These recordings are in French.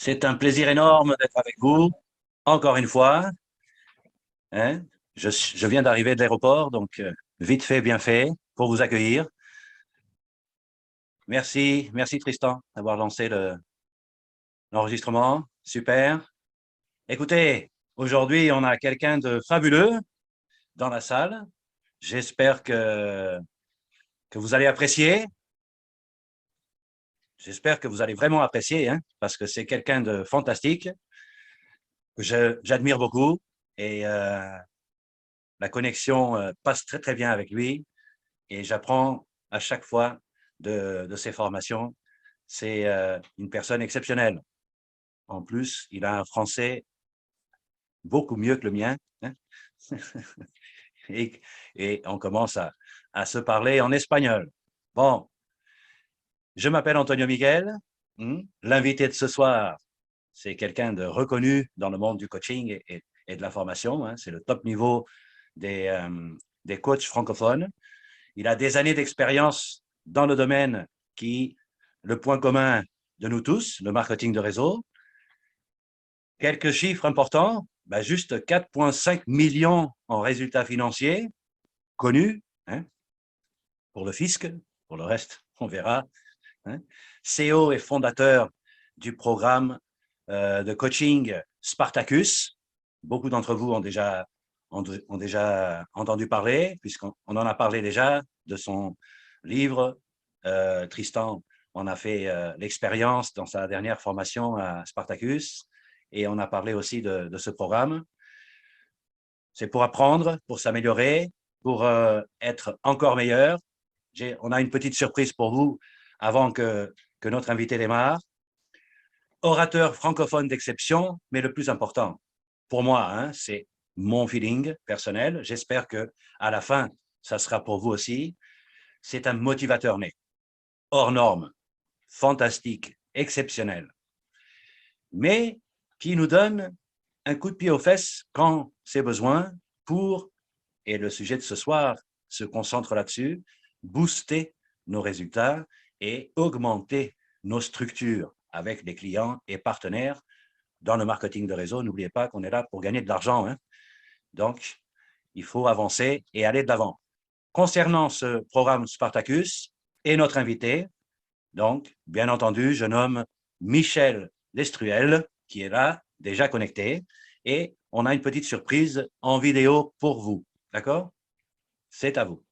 C'est un plaisir énorme d'être avec vous, encore une fois. Hein. Je viens d'arriver de l'aéroport, donc vite fait, bien fait, pour vous accueillir. Merci, merci Tristan d'avoir lancé l'enregistrement. Super. Écoutez, aujourd'hui, on a quelqu'un de fabuleux dans la salle. J'espère que vous allez apprécier. J'espère que vous allez vraiment apprécier, hein, parce que c'est quelqu'un de fantastique que j'admire beaucoup et la connexion passe très très bien avec lui. Et j'apprends à chaque fois de ses formations. C'est une personne exceptionnelle. En plus, il a un français beaucoup mieux que le mien. Hein. et, et on commence à se parler en espagnol. Bon, je m'appelle Antonio Miguel. L'invité de ce soir, c'est quelqu'un de reconnu dans le monde du coaching et de la formation. Hein. C'est le top niveau des coachs francophones. Il a des années d'expérience dans le domaine qui, le point commun de nous tous, le marketing de réseau. Quelques chiffres importants, ben juste 4,5 millions en résultats financiers connus, hein, pour le fisc, pour le reste, on verra. Hein. CEO et fondateur du programme de coaching Spartacus. Beaucoup d'entre vous ont déjà entendu parler, puisqu'on en a parlé déjà de son livre. Tristan en a fait l'expérience dans sa dernière formation à Spartacus, et on a parlé aussi de ce programme. C'est pour apprendre, pour s'améliorer, pour être encore meilleur. On a une petite surprise pour vous avant que notre invité démarre. Orateur francophone d'exception, mais le plus important, pour moi, hein, c'est mon feeling personnel. J'espère que à la fin, ça sera pour vous aussi. C'est un motivateur né, hors norme, fantastique, exceptionnel, mais qui nous donne un coup de pied aux fesses quand c'est besoin pour, et le sujet de ce soir se concentre là-dessus, booster nos résultats et augmenter nos structures avec les clients et partenaires dans le marketing de réseau. N'oubliez pas qu'on est là pour gagner de l'argent. Hein. Donc, il faut avancer et aller de l'avant. Concernant ce programme Spartacus et notre invité, donc, bien entendu, je nomme Michel Destruel, qui est là, déjà connecté, et on a une petite surprise en vidéo pour vous. D'accord? C'est à vous.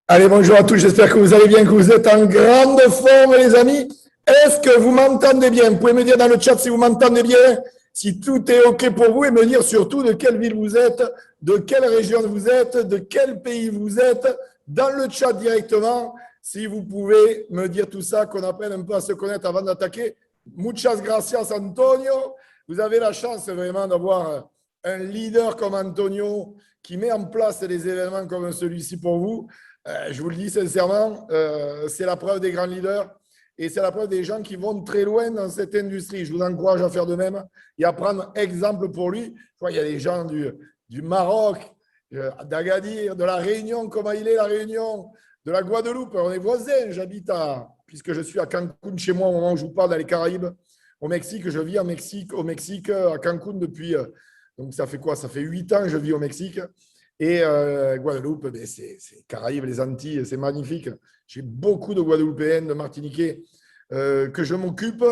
Allez, bonjour à tous, j'espère que vous allez bien, que vous êtes en grande forme, les amis. Est-ce que vous m'entendez bien? Vous pouvez me dire dans le chat si vous m'entendez bien, si tout est OK pour vous et me dire surtout de quelle ville vous êtes, de quelle région vous êtes, de quel pays vous êtes, dans le chat directement. Si vous pouvez me dire tout ça, qu'on apprenne un peu à se connaître avant d'attaquer. Muchas gracias, Antonio. Vous avez la chance vraiment d'avoir un leader comme Antonio qui met en place des événements comme celui-ci pour vous. Je vous le dis sincèrement, c'est la preuve des grands leaders et c'est la preuve des gens qui vont très loin dans cette industrie. Je vous encourage à faire de même et à prendre exemple pour lui. Je vois, il y a des gens du Maroc, d'Agadir, de la Réunion, comment il est la Réunion, de la Guadeloupe. On est voisins, puisque je suis à Cancun chez moi au moment où je vous parle dans les Caraïbes, au Mexique. Je vis au Mexique, à Cancun depuis, donc ça fait quoi? Ça fait 8 ans que je vis au Mexique. Et Guadeloupe, ben c'est Caraïbes, les Antilles, c'est magnifique. J'ai beaucoup de Guadeloupéens, de Martiniquais que je m'occupe.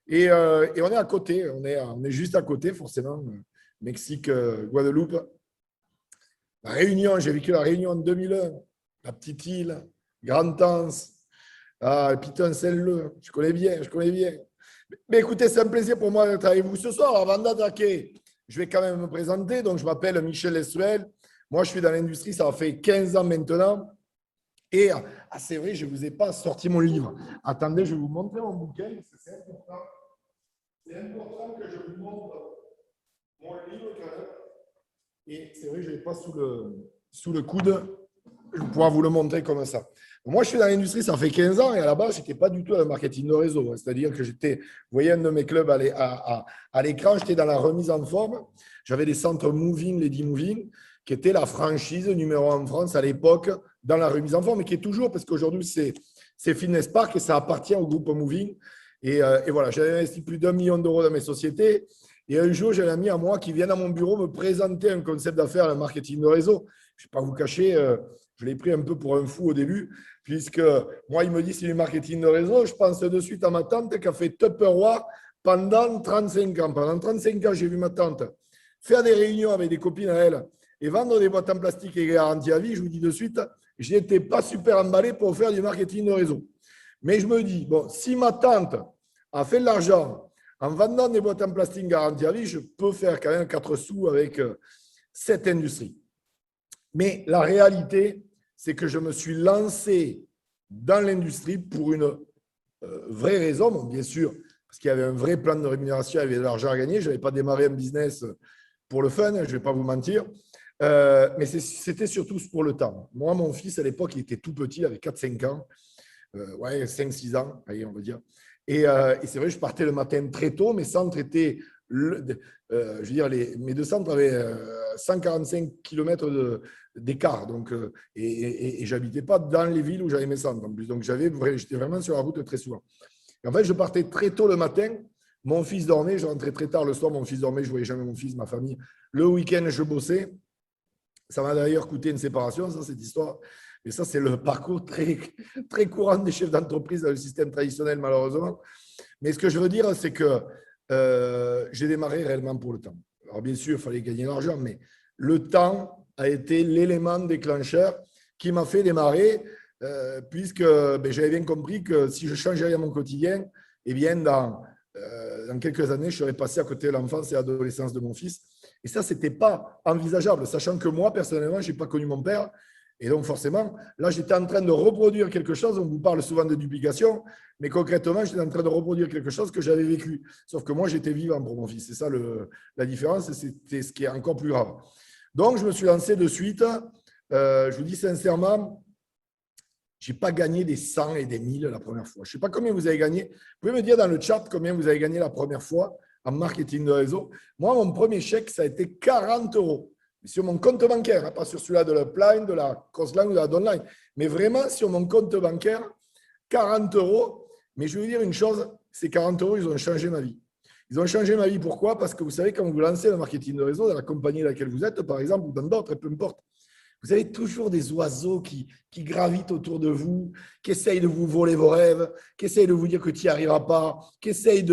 Et on est à côté, on est juste à côté, forcément. Mexique, Guadeloupe. La Réunion, j'ai vécu la Réunion en 2001. La petite île, Grand-Anse, Piton-Saint-Leu. Je connais bien, je connais bien. Mais écoutez, c'est un plaisir pour moi d'être avec vous ce soir. Avant d'attaquer, je vais quand même me présenter. Donc, je m'appelle Michel Lesuel. Moi, je suis dans l'industrie, ça fait 15 ans maintenant. Et c'est vrai, je ne vous ai pas sorti mon livre. Attendez, je vais vous montrer mon bouquin. C'est important. C'est important que je vous montre mon livre quand même. Et c'est vrai, je ne l'ai pas sous le coude. Je vais pouvoir vous le montrer comme ça. Moi, je suis dans l'industrie, ça fait 15 ans et à la base, je n'étais pas du tout dans le marketing de réseau. C'est-à-dire que j'étais, vous voyez, un de mes clubs à l'écran, j'étais dans la remise en forme. J'avais des centres Moving, Lady Moving, qui était la franchise numéro 1 en France à l'époque dans la remise en forme, et qui est toujours, parce qu'aujourd'hui, c'est Fitness Park et ça appartient au groupe Moving. Et voilà, j'avais investi plus d'1 million d'euros dans mes sociétés. Et un jour, j'ai un ami à moi qui vient à mon bureau me présenter un concept d'affaires, le marketing de réseau. Je ne vais pas vous cacher, je l'ai pris un peu pour un fou au début, puisque moi, il me dit c'est du marketing de réseau. Je pense de suite à ma tante qui a fait Tupperware pendant 35 ans. Pendant 35 ans, j'ai vu ma tante faire des réunions avec des copines à elle et vendre des boîtes en plastique et garantie à vie. Je vous dis de suite, je n'étais pas super emballé pour faire du marketing de réseau. Mais je me dis, bon, si ma tante a fait de l'argent en vendant des boîtes en plastique garantie à vie, je peux faire quand même 4 sous avec cette industrie. Mais la réalité, c'est que je me suis lancé dans l'industrie pour une vraie raison. Bon, bien sûr, parce qu'il y avait un vrai plan de rémunération, il y avait de l'argent à gagner. Je n'avais pas démarré un business pour le fun, je ne vais pas vous mentir. Mais c'était surtout pour le temps. Moi, mon fils, à l'époque, il était tout petit, il avait 4-5 ans. Ouais, 5-6 ans, allez, on va dire. Et c'est vrai, je partais le matin très tôt. Mes centres étaient, je veux dire, mes deux centres avaient 145 km d'écart. Donc, et je n'habitais pas dans les villes où j'avais mes centres en plus. Donc, j'étais vraiment sur la route très souvent. Et en fait, je partais très tôt le matin. Mon fils dormait, je rentrais très tard le soir. Mon fils dormait, je ne voyais jamais mon fils, ma famille. Le week-end, je bossais. Ça m'a d'ailleurs coûté une séparation, ça, cette histoire. Et ça, c'est le parcours très, très courant des chefs d'entreprise dans le système traditionnel, malheureusement. Mais ce que je veux dire, c'est que j'ai démarré réellement pour le temps. Alors, bien sûr, il fallait gagner de l'argent, mais le temps a été l'élément déclencheur qui m'a fait démarrer, puisque j'avais bien compris que si je changeais rien à mon quotidien, eh bien, dans quelques années, je serais passé à côté de l'enfance et l'adolescence de mon fils. Et ça, ce n'était pas envisageable, sachant que moi, personnellement, je n'ai pas connu mon père. Et donc, forcément, là, j'étais en train de reproduire quelque chose. On vous parle souvent de duplication, mais concrètement, j'étais en train de reproduire quelque chose que j'avais vécu. Sauf que moi, j'étais vivant pour mon fils. C'est ça la différence, et c'était ce qui est encore plus grave. Donc, je me suis lancé de suite. Je vous dis sincèrement, je n'ai pas gagné des 100 et des 1000 la première fois. Je ne sais pas combien vous avez gagné. Vous pouvez me dire dans le chat combien vous avez gagné la première fois en marketing de réseau. Moi, mon premier chèque, ça a été 40 euros. Sur mon compte bancaire, pas sur celui-là de l'Upline, de la Crossline ou de la Downline, mais vraiment sur mon compte bancaire, 40 euros. Mais je vais vous dire une chose, ces 40 euros, ils ont changé ma vie. Ils ont changé ma vie, pourquoi? Parce que vous savez, quand vous lancez le marketing de réseau dans la compagnie dans laquelle vous êtes, par exemple, ou dans d'autres, peu importe, vous avez toujours des oiseaux qui gravitent autour de vous, qui essayent de vous voler vos rêves, qui essayent de vous dire que tu n'y arriveras pas, qui essayent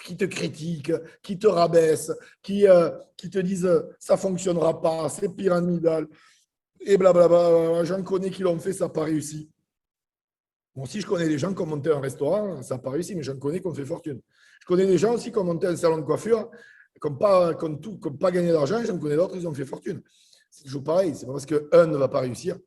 qui te critiquent, qui te rabaissent, qui te disent ça ne fonctionnera pas, c'est pyramidal. et blablabla. J'en connais qui l'ont fait, ça n'a pas réussi. Moi aussi, je connais des gens qui ont monté un restaurant, ça n'a pas réussi, mais j'en connais qui ont fait fortune. Je connais des gens aussi qui ont monté un salon de coiffure, qui n'ont pas gagné d'argent, j'en connais d'autres, ils ont fait fortune. C'est toujours pareil, c'est pas parce qu'un ne va pas réussir,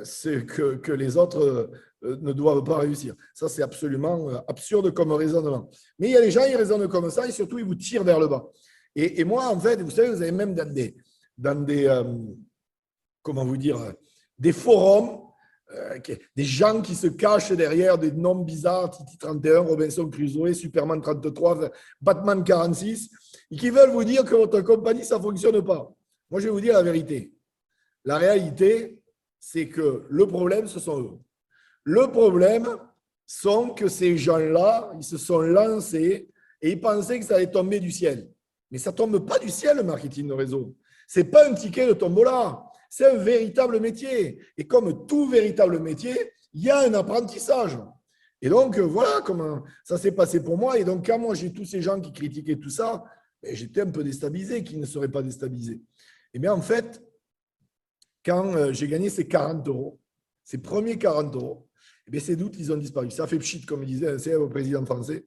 c'est que les autres ne doivent pas réussir. Ça, c'est absolument absurde comme raisonnement. Mais il y a des gens, ils raisonnent comme ça et surtout, ils vous tirent vers le bas. Et moi, en fait, vous savez, vous avez même dans des comment vous dire, des forums, des gens qui se cachent derrière des noms bizarres, Titi 31, Robinson Crusoe, Superman 33, Batman 46, et qui veulent vous dire que votre compagnie, ça ne fonctionne pas. Moi, je vais vous dire la vérité. La réalité, c'est que le problème, ce sont eux. Le problème, c'est que ces gens-là, ils se sont lancés et ils pensaient que ça allait tomber du ciel. Mais ça ne tombe pas du ciel, le marketing de réseau. Ce n'est pas un ticket de tombola. C'est un véritable métier. Et comme tout véritable métier, il y a un apprentissage. Et donc, voilà comment ça s'est passé pour moi. Et donc, quand moi, j'ai tous ces gens qui critiquaient tout ça, j'étais un peu déstabilisé, qui ne seraient pas déstabilisés. Et bien, en fait, quand j'ai gagné ces 40 euros, ces premiers 40 euros, ces doutes, ils ont disparu. Ça fait pchit, comme disait un célèbre président français.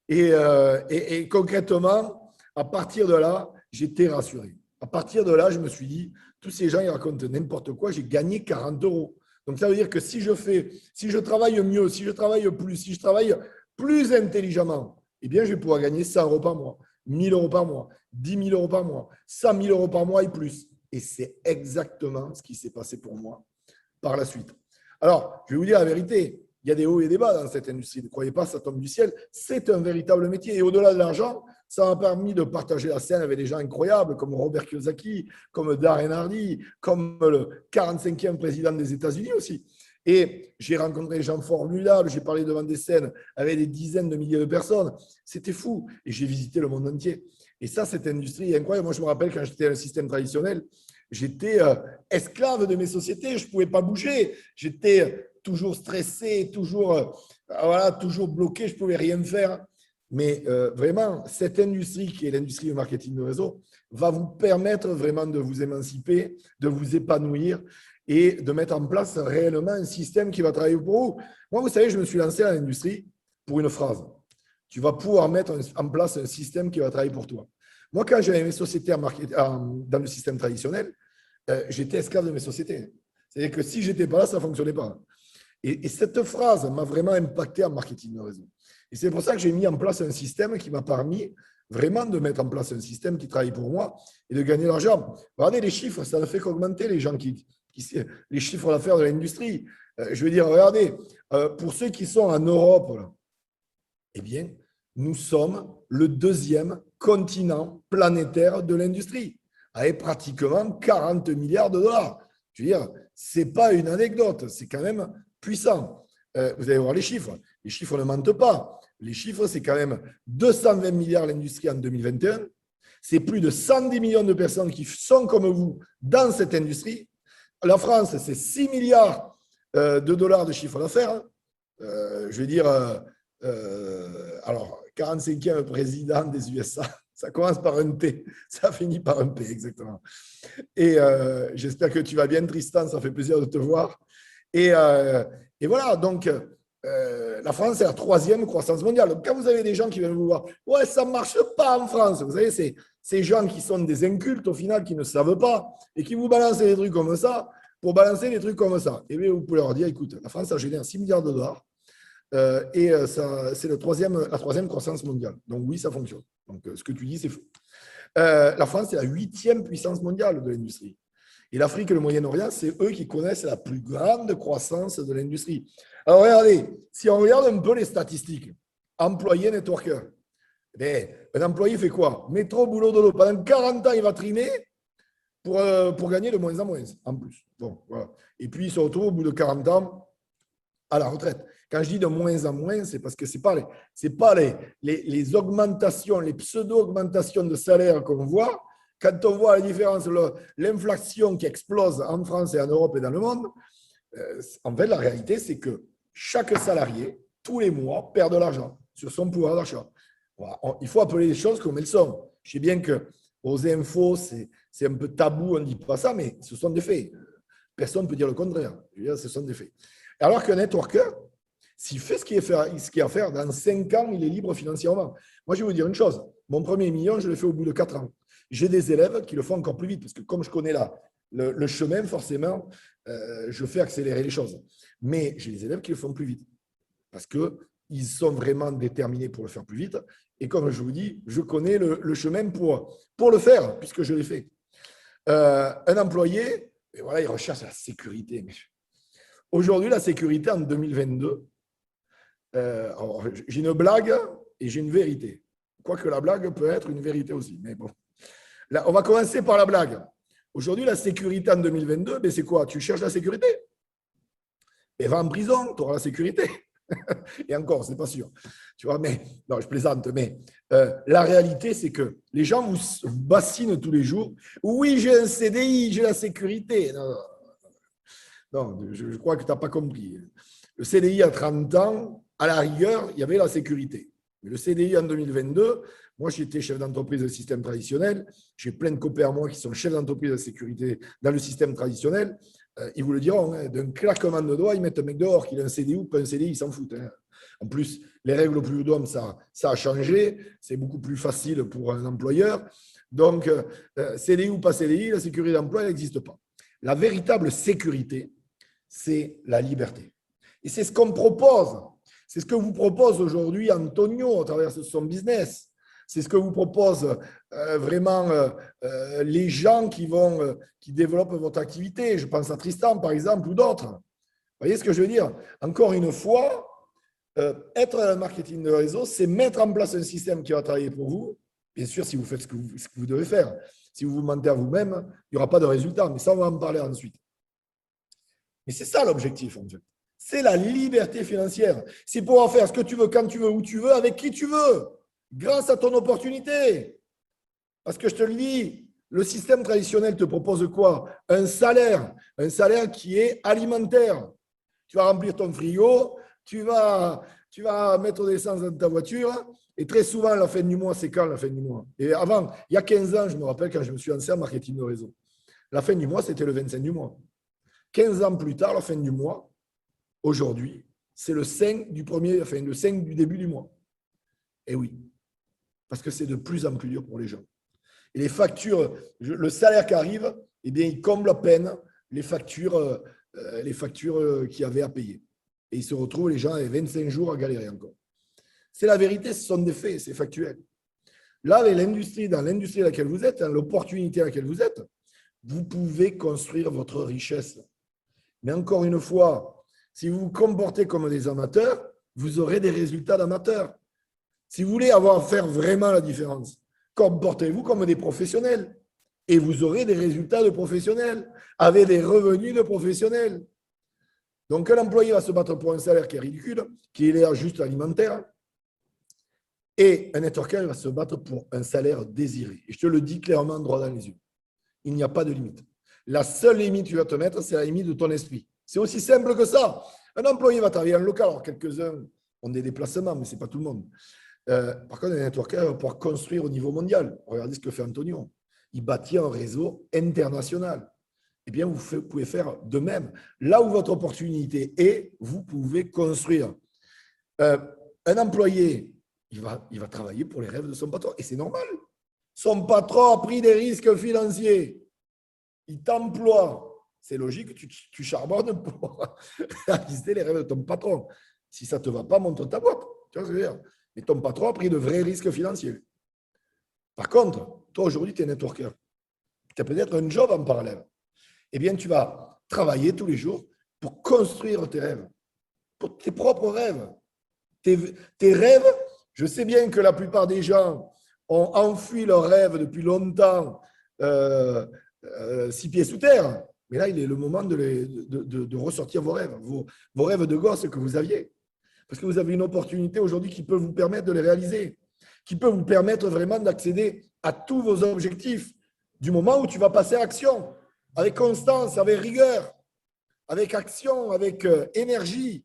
Et concrètement, à partir de là, j'étais rassuré. À partir de là, je me suis dit, tous ces gens, ils racontent n'importe quoi, j'ai gagné 40 euros. Donc, ça veut dire que si je travaille mieux, si je travaille plus, si je travaille plus intelligemment, eh bien, je vais pouvoir gagner 100 euros par mois, 1000 euros par mois, 10 000 euros par mois, 100 000 euros par mois et plus. Et c'est exactement ce qui s'est passé pour moi par la suite. Alors, je vais vous dire la vérité, il y a des hauts et des bas dans cette industrie. Ne croyez pas, ça tombe du ciel. C'est un véritable métier. Et au-delà de l'argent, ça m'a permis de partager la scène avec des gens incroyables comme Robert Kiyosaki, comme Darren Hardy, comme le 45e président des États-Unis aussi. Et j'ai rencontré des gens formidables. J'ai parlé devant des scènes avec des dizaines de milliers de personnes. C'était fou. Et j'ai visité le monde entier. Et ça, cette industrie est incroyable. Moi, je me rappelle quand j'étais dans le système traditionnel, j'étais esclave de mes sociétés. Je ne pouvais pas bouger. J'étais toujours stressé, toujours bloqué. Je ne pouvais rien faire. Mais vraiment, cette industrie qui est l'industrie du marketing de réseau va vous permettre vraiment de vous émanciper, de vous épanouir et de mettre en place réellement un système qui va travailler pour vous. Moi, vous savez, je me suis lancé dans l'industrie pour une phrase. Tu vas pouvoir mettre en place un système qui va travailler pour toi. Moi, quand j'avais mes sociétés dans le système traditionnel, j'étais esclave de mes sociétés. C'est-à-dire que si je n'étais pas là, ça ne fonctionnait pas. Et cette phrase m'a vraiment impacté en marketing de réseau. Et c'est pour ça que j'ai mis en place un système qui m'a permis vraiment de mettre en place un système qui travaille pour moi et de gagner de l'argent. Regardez les chiffres, ça ne fait qu'augmenter les gens les chiffres d'affaires de l'industrie. Je veux dire, regardez, pour ceux qui sont en Europe, là, eh bien, nous sommes le deuxième continent planétaire de l'industrie, avec pratiquement 40 milliards de dollars. Je veux dire, ce n'est pas une anecdote, c'est quand même puissant. Vous allez voir les chiffres. Les chiffres ne mentent pas. Les chiffres, c'est quand même 220 milliards l'industrie en 2021. C'est plus de 110 millions de personnes qui sont comme vous dans cette industrie. La France, c'est 6 milliards de dollars de chiffre d'affaires. Je veux dire, alors, 45e président des USA, ça commence par un T, ça finit par un P, exactement. Et j'espère que tu vas bien, Tristan, ça fait plaisir de te voir. Et voilà, donc, la France est la 3e croissance mondiale. Donc, quand vous avez des gens qui viennent vous voir, ouais, ça ne marche pas en France, vous savez, c'est ces gens qui sont des incultes au final, qui ne savent pas et qui vous balancent des trucs comme ça pour balancer des trucs comme ça. Et bien, vous pouvez leur dire, écoute, la France a généré 6 milliards de dollars et c'est la 3e croissance mondiale. Donc, oui, ça fonctionne. Donc, ce que tu dis, c'est faux. La France est la 8e puissance mondiale de l'industrie. Et l'Afrique et le Moyen-Orient, c'est eux qui connaissent la plus grande croissance de l'industrie. Alors, regardez, si on regarde un peu les statistiques, employés networker, un employé fait quoi? Métro, boulot, dodo. Pendant 40 ans, il va triner pour gagner de moins en moins, en plus. Bon, voilà. Et puis, il se retrouve au bout de 40 ans à la retraite. Quand je dis de moins en moins, c'est parce que ce n'est pas les augmentations, les pseudo-augmentations de salaire qu'on voit. Quand on voit la différence, l'inflation qui explose en France et en Europe et dans le monde, en fait, la réalité, c'est que chaque salarié, tous les mois, perd de l'argent sur son pouvoir d'achat. Voilà. Il faut appeler les choses comme elles sont. Je sais bien que aux infos, c'est un peu tabou, on ne dit pas ça, mais ce sont des faits. Personne ne peut dire le contraire. Je veux dire, ce sont des faits. Alors qu'un networker, s'il fait ce qu'il y a à faire, dans 5 ans, il est libre financièrement. Moi, je vais vous dire une chose. Mon premier million, je l'ai fait au bout de 4 ans. J'ai des élèves qui le font encore plus vite, parce que comme je connais le chemin, forcément, je fais accélérer les choses. Mais j'ai des élèves qui le font plus vite, parce qu'ils sont vraiment déterminés pour le faire plus vite. Et comme je vous dis, je connais le chemin pour le faire, puisque je l'ai fait. Un employé, et voilà, il recherche la sécurité. Aujourd'hui, la sécurité en 2022, j'ai une blague et j'ai une vérité. Quoique la blague peut être une vérité aussi. Mais bon. Là, on va commencer par la blague. Aujourd'hui, la sécurité en 2022, ben c'est quoi? Tu cherches la sécurité? Et va en prison, tu auras la sécurité. Et encore, ce n'est pas sûr. Tu vois, mais non, je plaisante, mais la réalité, c'est que les gens vous bassinent tous les jours. Oui, j'ai un CDI, j'ai la sécurité. Non, je crois que tu n'as pas compris. Le CDI à 30 ans, à la rigueur, il y avait la sécurité. Mais le CDI en 2022, moi, j'étais chef d'entreprise de système traditionnel. J'ai plein de copains à moi qui sont chefs d'entreprise de sécurité dans le système traditionnel. Ils vous le diront, hein, d'un claquement de doigts, ils mettent un mec dehors, qu'il a un CDI ou pas un CDI, ils s'en foutent. Hein. En plus, les règles au plus haut ça a changé. C'est beaucoup plus facile pour un employeur. Donc, CDI ou pas CDI, la sécurité d'emploi, elle n'existe pas. La véritable sécurité, c'est la liberté. Et c'est ce qu'on propose. C'est ce que vous propose aujourd'hui Antonio à travers son business. C'est ce que vous propose vraiment les gens qui développent votre activité. Je pense à Tristan, par exemple, ou d'autres. Vous voyez ce que je veux dire? Encore une fois, être dans le marketing de réseau, c'est mettre en place un système qui va travailler pour vous. Bien sûr, si vous faites ce que vous devez faire. Si vous vous mentez à vous-même, il n'y aura pas de résultat. Mais ça, on va en parler ensuite. Mais c'est ça l'objectif, en fait. C'est la liberté financière. C'est pouvoir faire ce que tu veux, quand tu veux, où tu veux, avec qui tu veux, grâce à ton opportunité. Parce que je te le dis, le système traditionnel te propose quoi? Un salaire qui est alimentaire. Tu vas remplir ton frigo, tu vas mettre de l'essence dans ta voiture, et très souvent, la fin du mois, c'est quand la fin du mois? Et avant, il y a 15 ans, je me rappelle quand je me suis lancé en marketing de réseau, la fin du mois, c'était le 25 du mois. 15 ans plus tard, la fin du mois, aujourd'hui, c'est le 5 le 5 du début du mois. Et oui, parce que c'est de plus en plus dur pour les gens. Et les factures, le salaire qui arrive, eh bien, il comble à peine les factures qu'il y avait à payer. Et ils se retrouvent, les gens, avec 25 jours à galérer encore. C'est la vérité, ce sont des faits, c'est factuel. Là, avec l'industrie, dans l'industrie dans laquelle vous êtes, l'opportunité dans laquelle vous êtes, vous pouvez construire votre richesse. Mais encore une fois, si vous vous comportez comme des amateurs, vous aurez des résultats d'amateurs. Si vous voulez faire vraiment la différence, comportez-vous comme des professionnels et vous aurez des résultats de professionnels avec des revenus de professionnels. Donc, un employé va se battre pour un salaire qui est ridicule, qui est juste alimentaire, et un networker va se battre pour un salaire désiré. Et je te le dis clairement, droit dans les yeux. Il n'y a pas de limite. La seule limite que tu vas te mettre, c'est la limite de ton esprit. C'est aussi simple que ça. Un employé va travailler en local. Alors, quelques-uns ont des déplacements, mais ce n'est pas tout le monde. Par contre, un networker va pouvoir construire au niveau mondial. Regardez ce que fait Antonio. Il bâtit un réseau international. Eh bien, vous pouvez faire de même. Là où votre opportunité est, vous pouvez construire. Un employé, il va travailler pour les rêves de son patron. Et c'est normal. Son patron a pris des risques financiers. Il t'emploie. C'est logique, tu charbonnes pour réaliser les rêves de ton patron. Si ça ne te va pas, monte ta boîte. Tu vois ce que je veux dire? Mais ton patron a pris de vrais risques financiers. Par contre, toi, aujourd'hui, tu es networker. Tu as peut-être un job en parallèle. Eh bien, tu vas travailler tous les jours pour construire tes rêves, pour tes propres rêves. Tes rêves, je sais bien que la plupart des gens ont enfui leurs rêves depuis longtemps, 6 pieds sous terre. Mais là, il est le moment de ressortir vos rêves, vos rêves de gosse que vous aviez. Parce que vous avez une opportunité aujourd'hui qui peut vous permettre de les réaliser, qui peut vous permettre vraiment d'accéder à tous vos objectifs du moment où tu vas passer à l'action, avec constance, avec rigueur, avec action, avec énergie.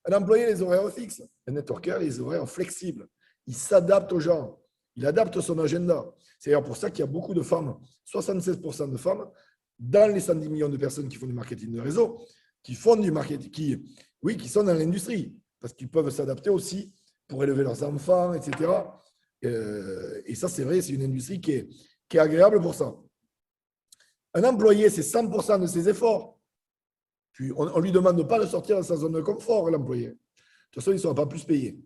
Un employé, les horaires fixes. Un networker, les horaires flexibles. Il s'adapte aux gens. Il adapte son agenda. C'est d'ailleurs pour ça qu'il y a beaucoup de femmes, 76% de femmes, dans les 110 millions de personnes qui font du marketing de réseau, qui font du marketing, qui sont dans l'industrie, parce qu'ils peuvent s'adapter aussi pour élever leurs enfants, etc. Et ça, c'est vrai, c'est une industrie qui est agréable pour ça. Un employé, c'est 100% de ses efforts. Puis on ne lui demande pas de sortir de sa zone de confort, l'employé. De toute façon, il ne sera pas plus payé.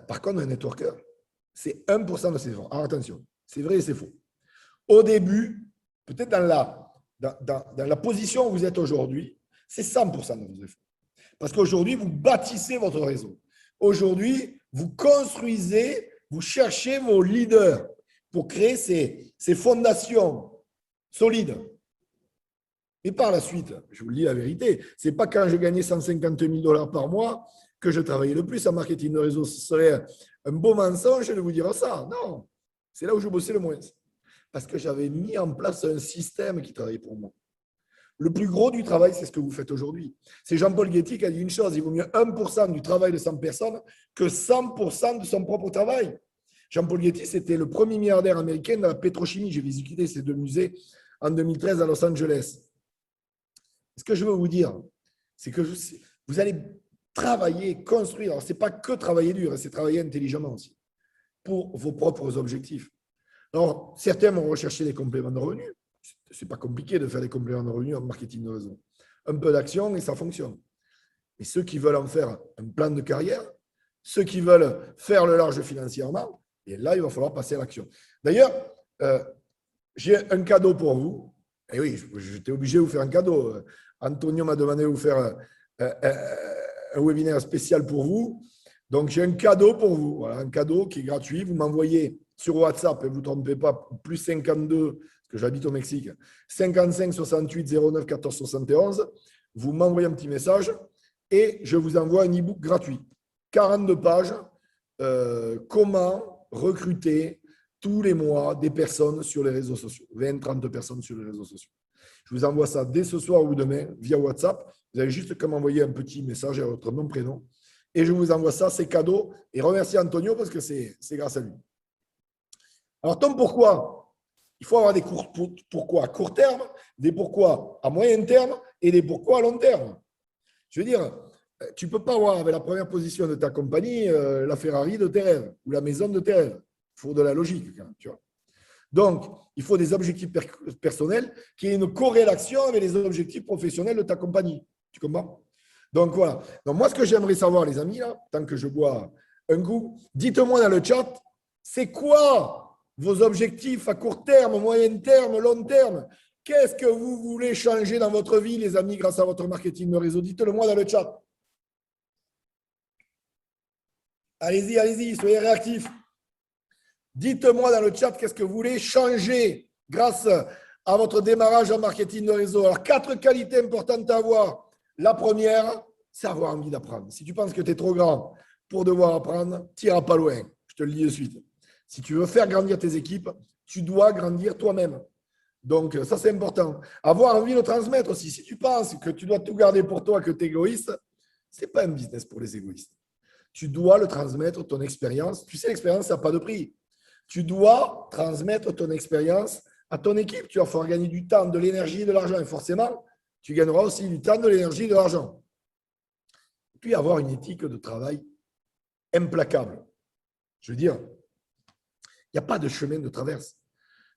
Par contre, un networker, c'est 1% de ses efforts. Alors attention, c'est vrai et c'est faux. Au début, peut-être dans la position où vous êtes aujourd'hui, c'est 100% de vos efforts. Parce qu'aujourd'hui, vous bâtissez votre réseau. Aujourd'hui, vous construisez, vous cherchez vos leaders pour créer ces fondations solides. Et par la suite, je vous le dis la vérité, ce n'est pas quand je gagnais 150 000 $ par mois que je travaillais le plus en marketing de réseau. Ce serait un beau mensonge de vous dire ça. Non, c'est là où je bossais le moins. Parce que j'avais mis en place un système qui travaillait pour moi. Le plus gros du travail, c'est ce que vous faites aujourd'hui. C'est Jean-Paul Getty qui a dit une chose, il vaut mieux 1% du travail de 100 personnes que 100% de son propre travail. Jean-Paul Getty, c'était le premier milliardaire américain de la pétrochimie. J'ai visité ces deux musées en 2013 à Los Angeles. Ce que je veux vous dire, c'est que vous allez travailler, construire. Alors, ce n'est pas que travailler dur, c'est travailler intelligemment aussi pour vos propres objectifs. Alors, certains vont rechercher des compléments de revenus. Ce n'est pas compliqué de faire des compléments de revenus en marketing de réseau. Un peu d'action et ça fonctionne. Mais ceux qui veulent en faire un plan de carrière, ceux qui veulent faire le large financièrement, et là, il va falloir passer à l'action. D'ailleurs, j'ai un cadeau pour vous. Et oui, j'étais obligé de vous faire un cadeau. Antonio m'a demandé de vous faire un webinaire spécial pour vous. Donc, j'ai un cadeau pour vous. Voilà, un cadeau qui est gratuit. Vous m'envoyez sur WhatsApp, et vous ne vous trompez pas, plus 52, parce que j'habite au Mexique, 55 68 09 14 71. Vous m'envoyez un petit message et je vous envoie un e-book gratuit. 42 pages. Comment recruter tous les mois des personnes sur les réseaux sociaux. 20-30 personnes sur les réseaux sociaux. Je vous envoie ça dès ce soir ou demain via WhatsApp. Vous avez juste qu'à m'envoyer un petit message à votre nom, prénom. Et je vous envoie ça, c'est cadeau. Et remerciez Antonio parce que c'est grâce à lui. Alors, Tom, pourquoi? Il faut avoir des pourquoi à court terme, des pourquoi à moyen terme et des pourquoi à long terme. Je veux dire, tu ne peux pas avoir avec la première position de ta compagnie la Ferrari de tes rêves ou la maison de tes rêves. Il faut de la logique. Tu vois. Donc, il faut des objectifs personnels qui aient une corrélation avec les objectifs professionnels de ta compagnie. Tu comprends? Donc, voilà. Donc, moi, ce que j'aimerais savoir, les amis, là, tant que je bois un coup, dites-moi dans le chat, c'est quoi vos objectifs à court terme, moyen terme, long terme? Qu'est-ce que vous voulez changer dans votre vie, les amis, grâce à votre marketing de réseau? Dites-le moi dans le chat. Allez-y, allez-y, soyez réactifs. Dites-moi dans le chat qu'est-ce que vous voulez changer grâce à votre démarrage en marketing de réseau. Alors, 4 qualités importantes à avoir. La première, c'est avoir envie d'apprendre. Si tu penses que tu es trop grand pour devoir apprendre, tu n'iras pas loin. Je te le dis de suite. Si tu veux faire grandir tes équipes, tu dois grandir toi-même. Donc, ça, c'est important. Avoir envie de transmettre aussi. Si tu penses que tu dois tout garder pour toi, que tu es égoïste, ce n'est pas un business pour les égoïstes. Tu dois le transmettre, ton expérience. Tu sais, l'expérience, ça n'a pas de prix. Tu dois transmettre ton expérience à ton équipe. Tu vas falloir gagner du temps, de l'énergie et de l'argent. Et forcément, tu gagneras aussi du temps, de l'énergie et de l'argent. Puis, avoir une éthique de travail implacable. Je veux dire, il n'y a pas de chemin de traverse.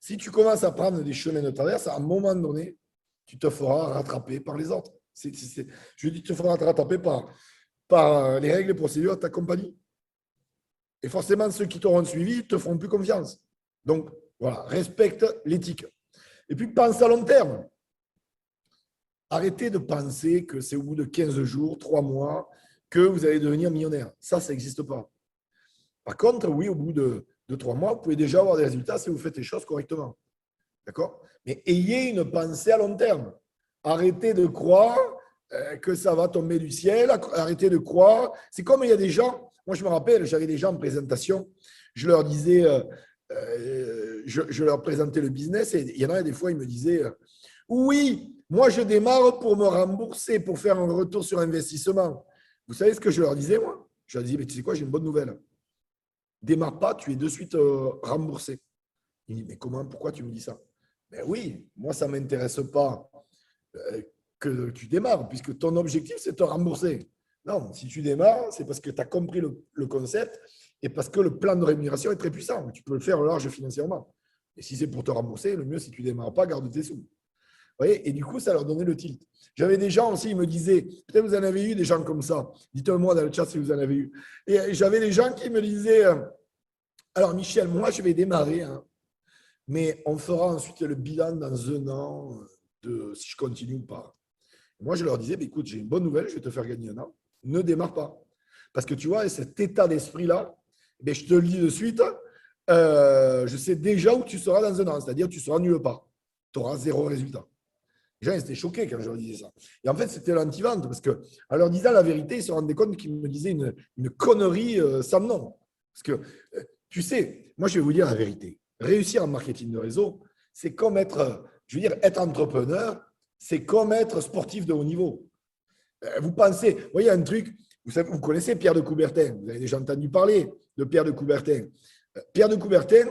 Si tu commences à prendre des chemins de traverse, à un moment donné, tu te feras rattraper par les autres. Je dis, tu te feras rattraper par les règles et procédures de ta compagnie. Et forcément, ceux qui t'auront suivi ne te feront plus confiance. Donc, voilà, respecte l'éthique. Et puis, pense à long terme. Arrêtez de penser que c'est au bout de 15 jours, 3 mois, que vous allez devenir millionnaire. Ça n'existe pas. Par contre, oui, au bout de 3 mois, vous pouvez déjà avoir des résultats si vous faites les choses correctement. D'accord? Mais ayez une pensée à long terme. Arrêtez de croire que ça va tomber du ciel. Arrêtez de croire. C'est comme il y a des gens, moi je me rappelle, j'avais des gens en présentation, je leur disais, je leur présentais le business et il y en a des fois, ils me disaient, oui, moi je démarre pour me rembourser, pour faire un retour sur investissement. Vous savez ce que je leur disais, moi? Je leur disais, mais tu sais quoi, j'ai une bonne nouvelle. démarre pas, tu es de suite remboursé. Il dit, mais comment, pourquoi tu me dis ça? Ben oui, moi, ça ne m'intéresse pas que tu démarres, puisque ton objectif, c'est de te rembourser. Non, si tu démarres, c'est parce que tu as compris le concept et parce que le plan de rémunération est très puissant. Tu peux le faire large financièrement. Et si c'est pour te rembourser, le mieux, si tu ne démarres pas, garde tes sous. Vous voyez, et du coup, ça leur donnait le tilt. J'avais des gens aussi, ils me disaient, peut-être vous en avez eu des gens comme ça. Dites-moi dans le chat si vous en avez eu. Et j'avais des gens qui me disaient, alors Michel, moi, je vais démarrer, hein, mais on fera ensuite le bilan dans un an de si je continue ou pas. Moi, je leur disais, écoute, j'ai une bonne nouvelle, je vais te faire gagner un an. Ne démarre pas. Parce que tu vois, cet état d'esprit-là, je te le dis de suite, je sais déjà où tu seras dans un an. C'est-à-dire, tu seras nulle part. Tu auras zéro résultat. Les gens ils étaient choqués quand je leur disais ça. Et en fait, c'était l'anti-vente parce qu'en leur disant la vérité, ils se rendaient compte qu'ils me disaient une connerie sans nom. Parce que, tu sais, moi, je vais vous dire la vérité. Réussir en marketing de réseau, c'est comme être, je veux dire, être entrepreneur, c'est comme être sportif de haut niveau. Vous pensez, vous voyez un truc, vous connaissez Pierre de Coubertin, vous avez déjà entendu parler de Pierre de Coubertin. Pierre de Coubertin,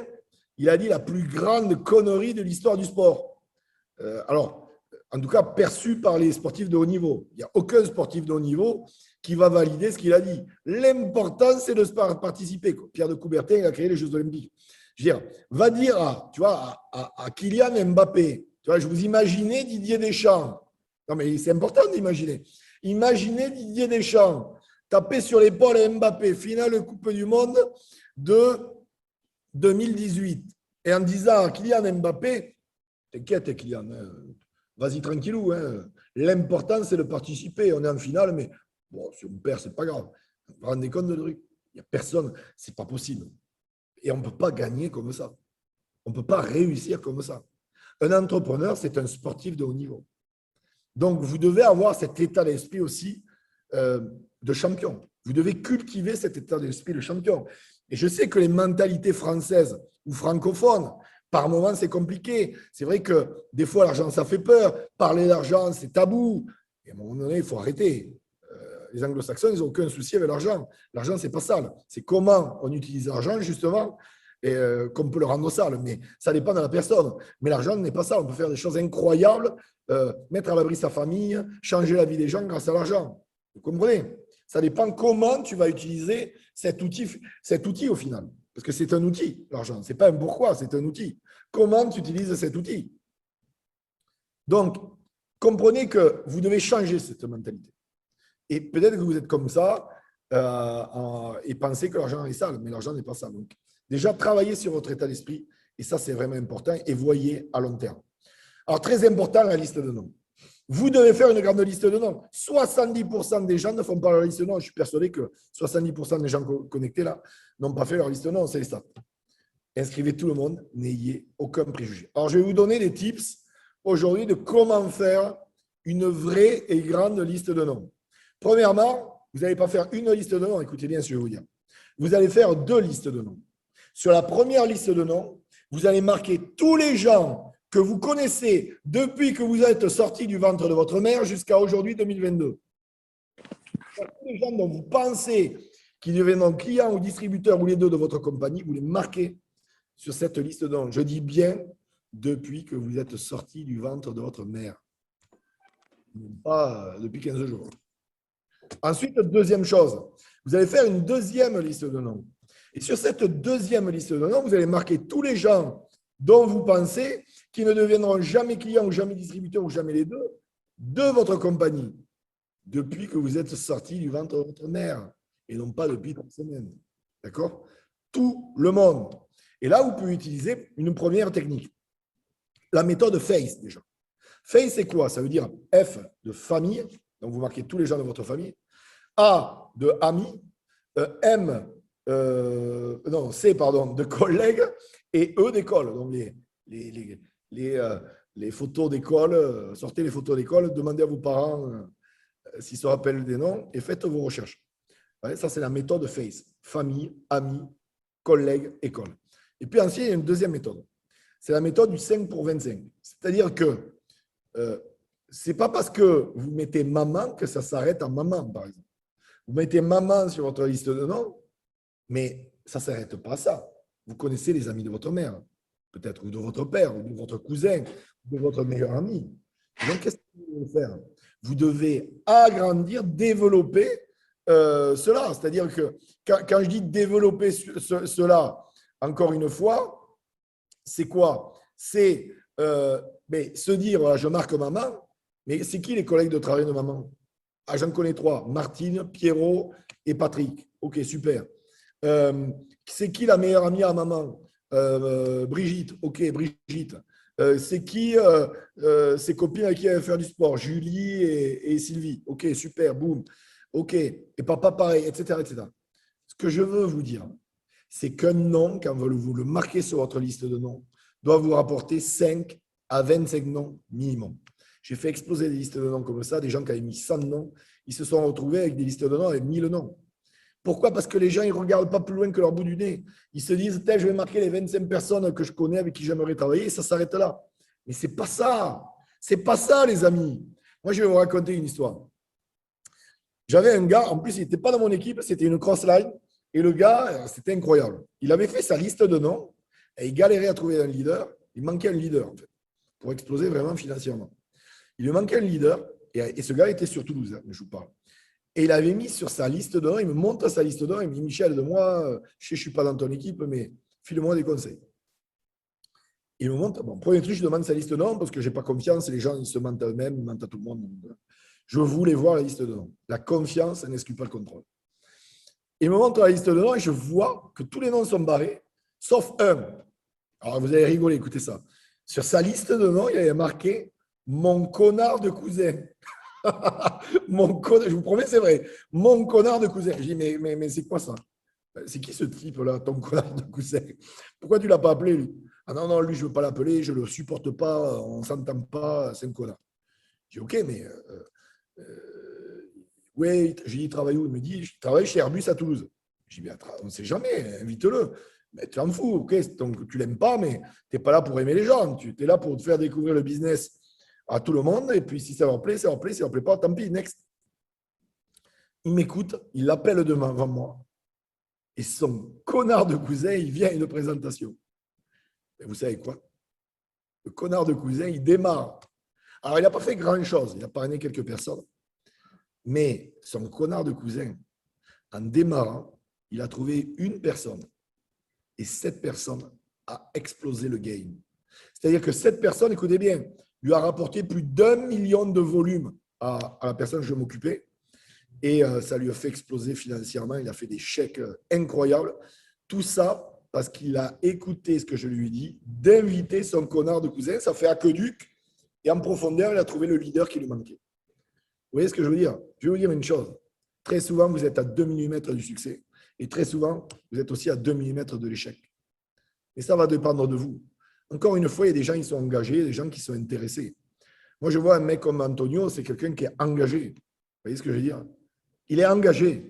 il a dit la plus grande connerie de l'histoire du sport. Alors, en tout cas, perçu par les sportifs de haut niveau. Il n'y a aucun sportif de haut niveau qui va valider ce qu'il a dit. L'important, c'est de participer. Pierre de Coubertin, il a créé les Jeux Olympiques. Je veux dire, va dire à Kylian Mbappé, tu vois, je vous imaginais Didier Deschamps. Non, mais c'est important d'imaginer. Imaginez Didier Deschamps taper sur l'épaule à Mbappé, finale Coupe du Monde de 2018. Et en disant à Kylian Mbappé, t'inquiète Kylian, vas-y tranquillou. Hein. L'important, c'est de participer. On est en finale, mais bon, si on perd, c'est pas grave. Vous vous rendez compte de truc? Il n'y a personne, c'est pas possible. Et on ne peut pas gagner comme ça. On ne peut pas réussir comme ça. Un entrepreneur, c'est un sportif de haut niveau. Donc, vous devez avoir cet état d'esprit aussi de champion. Vous devez cultiver cet état d'esprit de champion. Et je sais que les mentalités françaises ou francophones, par moments, c'est compliqué. C'est vrai que des fois, l'argent, ça fait peur. Parler d'argent, c'est tabou. Et à un moment donné, il faut arrêter. Les anglo-saxons, ils n'ont aucun souci avec l'argent. L'argent, ce n'est pas sale. C'est comment on utilise l'argent, justement, et qu'on peut le rendre sale. Mais ça dépend de la personne. Mais l'argent n'est pas sale. On peut faire des choses incroyables, mettre à l'abri sa famille, changer la vie des gens grâce à l'argent. Vous comprenez? Ça dépend comment tu vas utiliser cet outil au final. Parce que c'est un outil, l'argent. Ce n'est pas un pourquoi, c'est un outil. Comment tu utilises cet outil? Donc, comprenez que vous devez changer cette mentalité. Et peut-être que vous êtes comme ça et pensez que l'argent est sale, mais l'argent n'est pas sale. Donc, déjà, travaillez sur votre état d'esprit, et ça, c'est vraiment important, et voyez à long terme. Alors, très important, la liste de noms. Vous devez faire une grande liste de noms. 70% des gens ne font pas leur liste de noms. Je suis persuadé que 70% des gens connectés là n'ont pas fait leur liste de noms. C'est les stats. Inscrivez tout le monde, n'ayez aucun préjugé. Alors, je vais vous donner des tips aujourd'hui de comment faire une vraie et grande liste de noms. Premièrement, vous n'allez pas faire une liste de noms. Écoutez bien ce que je vais vous dire. Vous allez faire 2 listes de noms. Sur la première liste de noms, vous allez marquer tous les gens que vous connaissez depuis que vous êtes sorti du ventre de votre mère jusqu'à aujourd'hui 2022. Tous les gens dont vous pensez qu'ils deviendront clients ou distributeurs ou les deux de votre compagnie, vous les marquez sur cette liste de noms. Je dis bien depuis que vous êtes sorti du ventre de votre mère. Pas depuis 15 jours. Ensuite, deuxième chose, vous allez faire une deuxième liste de noms. Et sur cette deuxième liste de noms, vous allez marquer tous les gens dont vous pensez qu'ils ne deviendront jamais clients ou jamais distributeurs ou jamais les deux de votre compagnie depuis que vous êtes sorti du ventre de votre mère et non pas depuis 3 semaines. D'accord? Tout le monde. Et là, vous pouvez utiliser une première technique. La méthode FACE déjà. FACE, c'est quoi? Ça veut dire F de famille. Donc, vous marquez tous les gens de votre famille. A de amis. M, non, C, pardon, de collègues. Et E d'école. Donc, les photos d'école, sortez les photos d'école, demandez à vos parents s'ils se rappellent des noms et faites vos recherches. Ouais, ça, c'est la méthode FACE. Famille, amis, collègues, école. Et puis ensuite, il y a une deuxième méthode. C'est la méthode du 5 pour 25. C'est-à-dire que ce n'est pas parce que vous mettez maman que ça s'arrête en maman, par exemple. Vous mettez maman sur votre liste de noms, Mais ça ne s'arrête pas à ça. Vous connaissez les amis de votre mère, peut-être, ou de votre père, ou de votre cousin, ou de votre meilleur ami. Donc, qu'est-ce que vous devez faire? Vous devez agrandir, développer cela. C'est-à-dire que quand je dis développer cela, encore une fois, c'est quoi? C'est se dire, je marque maman, mais c'est qui les collègues de travail de maman? Ah, j'en connais 3, Martine, Pierrot et Patrick. Ok, super. C'est qui la meilleure amie à maman? Brigitte. Ok, Brigitte. C'est qui ses copines avec qui elle va faire du sport? Julie et Sylvie. Ok, super, boum. Ok, et papa pareil, etc., etc. Ce que je veux vous dire, c'est qu'un nom, quand vous le marquez sur votre liste de noms, doit vous rapporter 5 à 25 noms minimum. J'ai fait exploser des listes de noms comme ça, des gens qui avaient mis 100 noms, ils se sont retrouvés avec des listes de noms avec 1000 noms. Pourquoi? Parce que les gens, ils ne regardent pas plus loin que leur bout du nez. Ils se disent, je vais marquer les 25 personnes que je connais, avec qui j'aimerais travailler, et ça s'arrête là. Mais ce n'est pas ça. Ce n'est pas ça, les amis. Moi, je vais vous raconter une histoire. J'avais un gars, en plus, il n'était pas dans mon équipe, c'était une cross-line. Et le gars, c'était incroyable. Il avait fait sa liste de noms et il galérait à trouver un leader. Il manquait un leader, en fait, pour exploser vraiment financièrement. Il lui manquait un leader et ce gars était sur Toulouse, hein, je vous parle. Et il avait mis sur sa liste de noms, il me montre sa liste de noms, il me dit, Michel, de moi, je ne suis pas dans ton équipe, mais file-moi des conseils. Il me montre, bon, premier truc, je demande sa liste de noms parce que je n'ai pas confiance, les gens, ils se mentent à eux-mêmes, ils mentent à tout le monde. Je voulais voir la liste de noms. La confiance, ça n'exclut pas le contrôle. Il me montre la liste de noms et je vois que tous les noms sont barrés, sauf un. Alors, vous allez rigoler, écoutez ça. Sur sa liste de noms, il y avait marqué « Mon connard de cousin ». Je vous promets, c'est vrai. Mon connard de cousin. Je dis, mais c'est quoi ça? C'est qui ce type-là, ton connard de cousin? Pourquoi tu ne l'as pas appelé, lui? Ah non, non, lui, je ne veux pas l'appeler, je ne le supporte pas, on ne s'entend pas, c'est un connard. Je dis, ok, mais oui, j'ai dit, il travaille où? Il me dit, je travaille chez Airbus à Toulouse. Je dis, on ne sait jamais, invite-le. Mais tu en fous, ok, donc tu ne l'aimes pas, mais tu n'es pas là pour aimer les gens, tu es là pour te faire découvrir le business à tout le monde, et puis si ça leur plaît, ça leur plaît, si ça leur plaît pas, tant pis, next. Il m'écoute, il l'appelle devant moi, et son connard de cousin, il vient à une présentation. Et vous savez quoi? Le connard de cousin, il démarre. Alors, il n'a pas fait grand-chose, il a parrainé quelques personnes, mais son connard de cousin, en démarrant, il a trouvé une personne, et cette personne a explosé le game. C'est-à-dire que cette personne, écoutez bien, lui a rapporté plus d'1 million de volume à la personne que je m'occupais. Et ça lui a fait exploser financièrement. Il a fait des chèques incroyables. Tout ça parce qu'il a écouté ce que je lui ai dit, d'inviter son connard de cousin. Ça fait aqueduc. Et en profondeur, il a trouvé le leader qui lui manquait. Vous voyez ce que je veux dire? Je vais vous dire une chose. Très souvent, vous êtes à 2 mm du succès. Et très souvent, vous êtes aussi à 2 mm de l'échec. Et ça va dépendre de vous. Encore une fois, il y a des gens qui sont engagés, des gens qui sont intéressés. Moi, je vois un mec comme Antonio, c'est quelqu'un qui est engagé. Vous voyez ce que je veux dire? Il est engagé.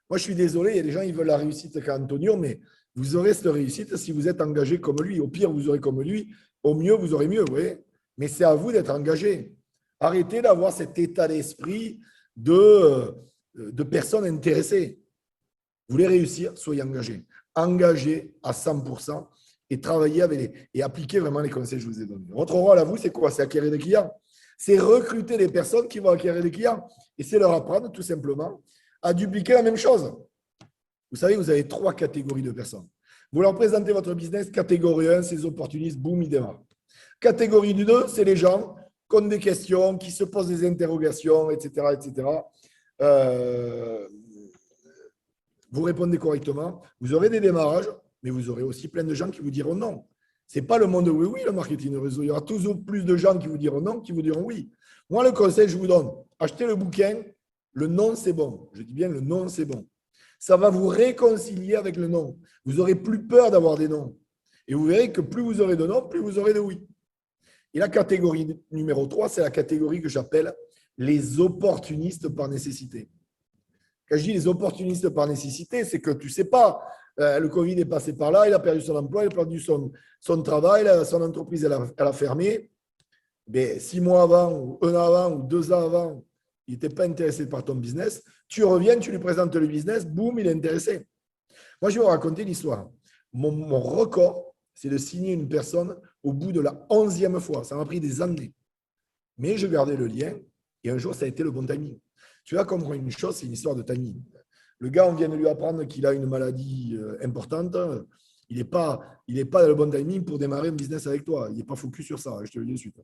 Moi, je suis désolé, il y a des gens qui veulent la réussite qu'Antonio, mais vous aurez cette réussite si vous êtes engagé comme lui. Au pire, vous aurez comme lui. Au mieux, vous aurez mieux, vous voyez? Mais c'est à vous d'être engagé. Arrêtez d'avoir cet état d'esprit de personnes intéressées. Vous voulez réussir, soyez engagé. Engagé à 100%. Et travailler avec et appliquer vraiment les conseils que je vous ai donnés. Votre rôle à vous, c'est quoi? C'est acquérir des clients. C'est recruter des personnes qui vont acquérir des clients. Et c'est leur apprendre tout simplement à dupliquer la même chose. Vous savez, vous avez 3 catégories de personnes. Vous leur présentez votre business. Catégorie 1, c'est les opportunistes, boum, ils démarrent. Catégorie 2, c'est les gens qui ont des questions, qui se posent des interrogations, etc. etc. Vous répondez correctement. Vous aurez des démarrages. Mais vous aurez aussi plein de gens qui vous diront non. Ce n'est pas le monde oui, oui, le marketing réseau. Il y aura toujours plus de gens qui vous diront non, qui vous diront oui. Moi, le conseil, je vous donne, achetez le bouquin, le non, c'est bon. Je dis bien le non, c'est bon. Ça va vous réconcilier avec le non. Vous n'aurez plus peur d'avoir des noms. Et vous verrez que plus vous aurez de non, plus vous aurez de oui. Et la catégorie numéro 3, c'est la catégorie que j'appelle les opportunistes par nécessité. Quand je dis les opportunistes par nécessité, c'est que tu ne sais pas, le Covid est passé par là, il a perdu son emploi, il a perdu son travail, son entreprise, elle a fermé. Mais 6 mois avant, ou 1 an avant, ou 2 ans avant, il n'était pas intéressé par ton business. Tu reviens, tu lui présentes le business, boum, il est intéressé. Moi, je vais vous raconter l'histoire. Mon record, c'est de signer une personne au bout de la 11e fois. Ça m'a pris des années. Mais je gardais le lien et un jour, ça a été le bon timing. Tu vas comprendre une chose, c'est une histoire de timing. Le gars, on vient de lui apprendre qu'il a une maladie importante. Il n'est pas dans le bon timing pour démarrer un business avec toi. Il n'est pas focus sur ça, je te le dis de suite.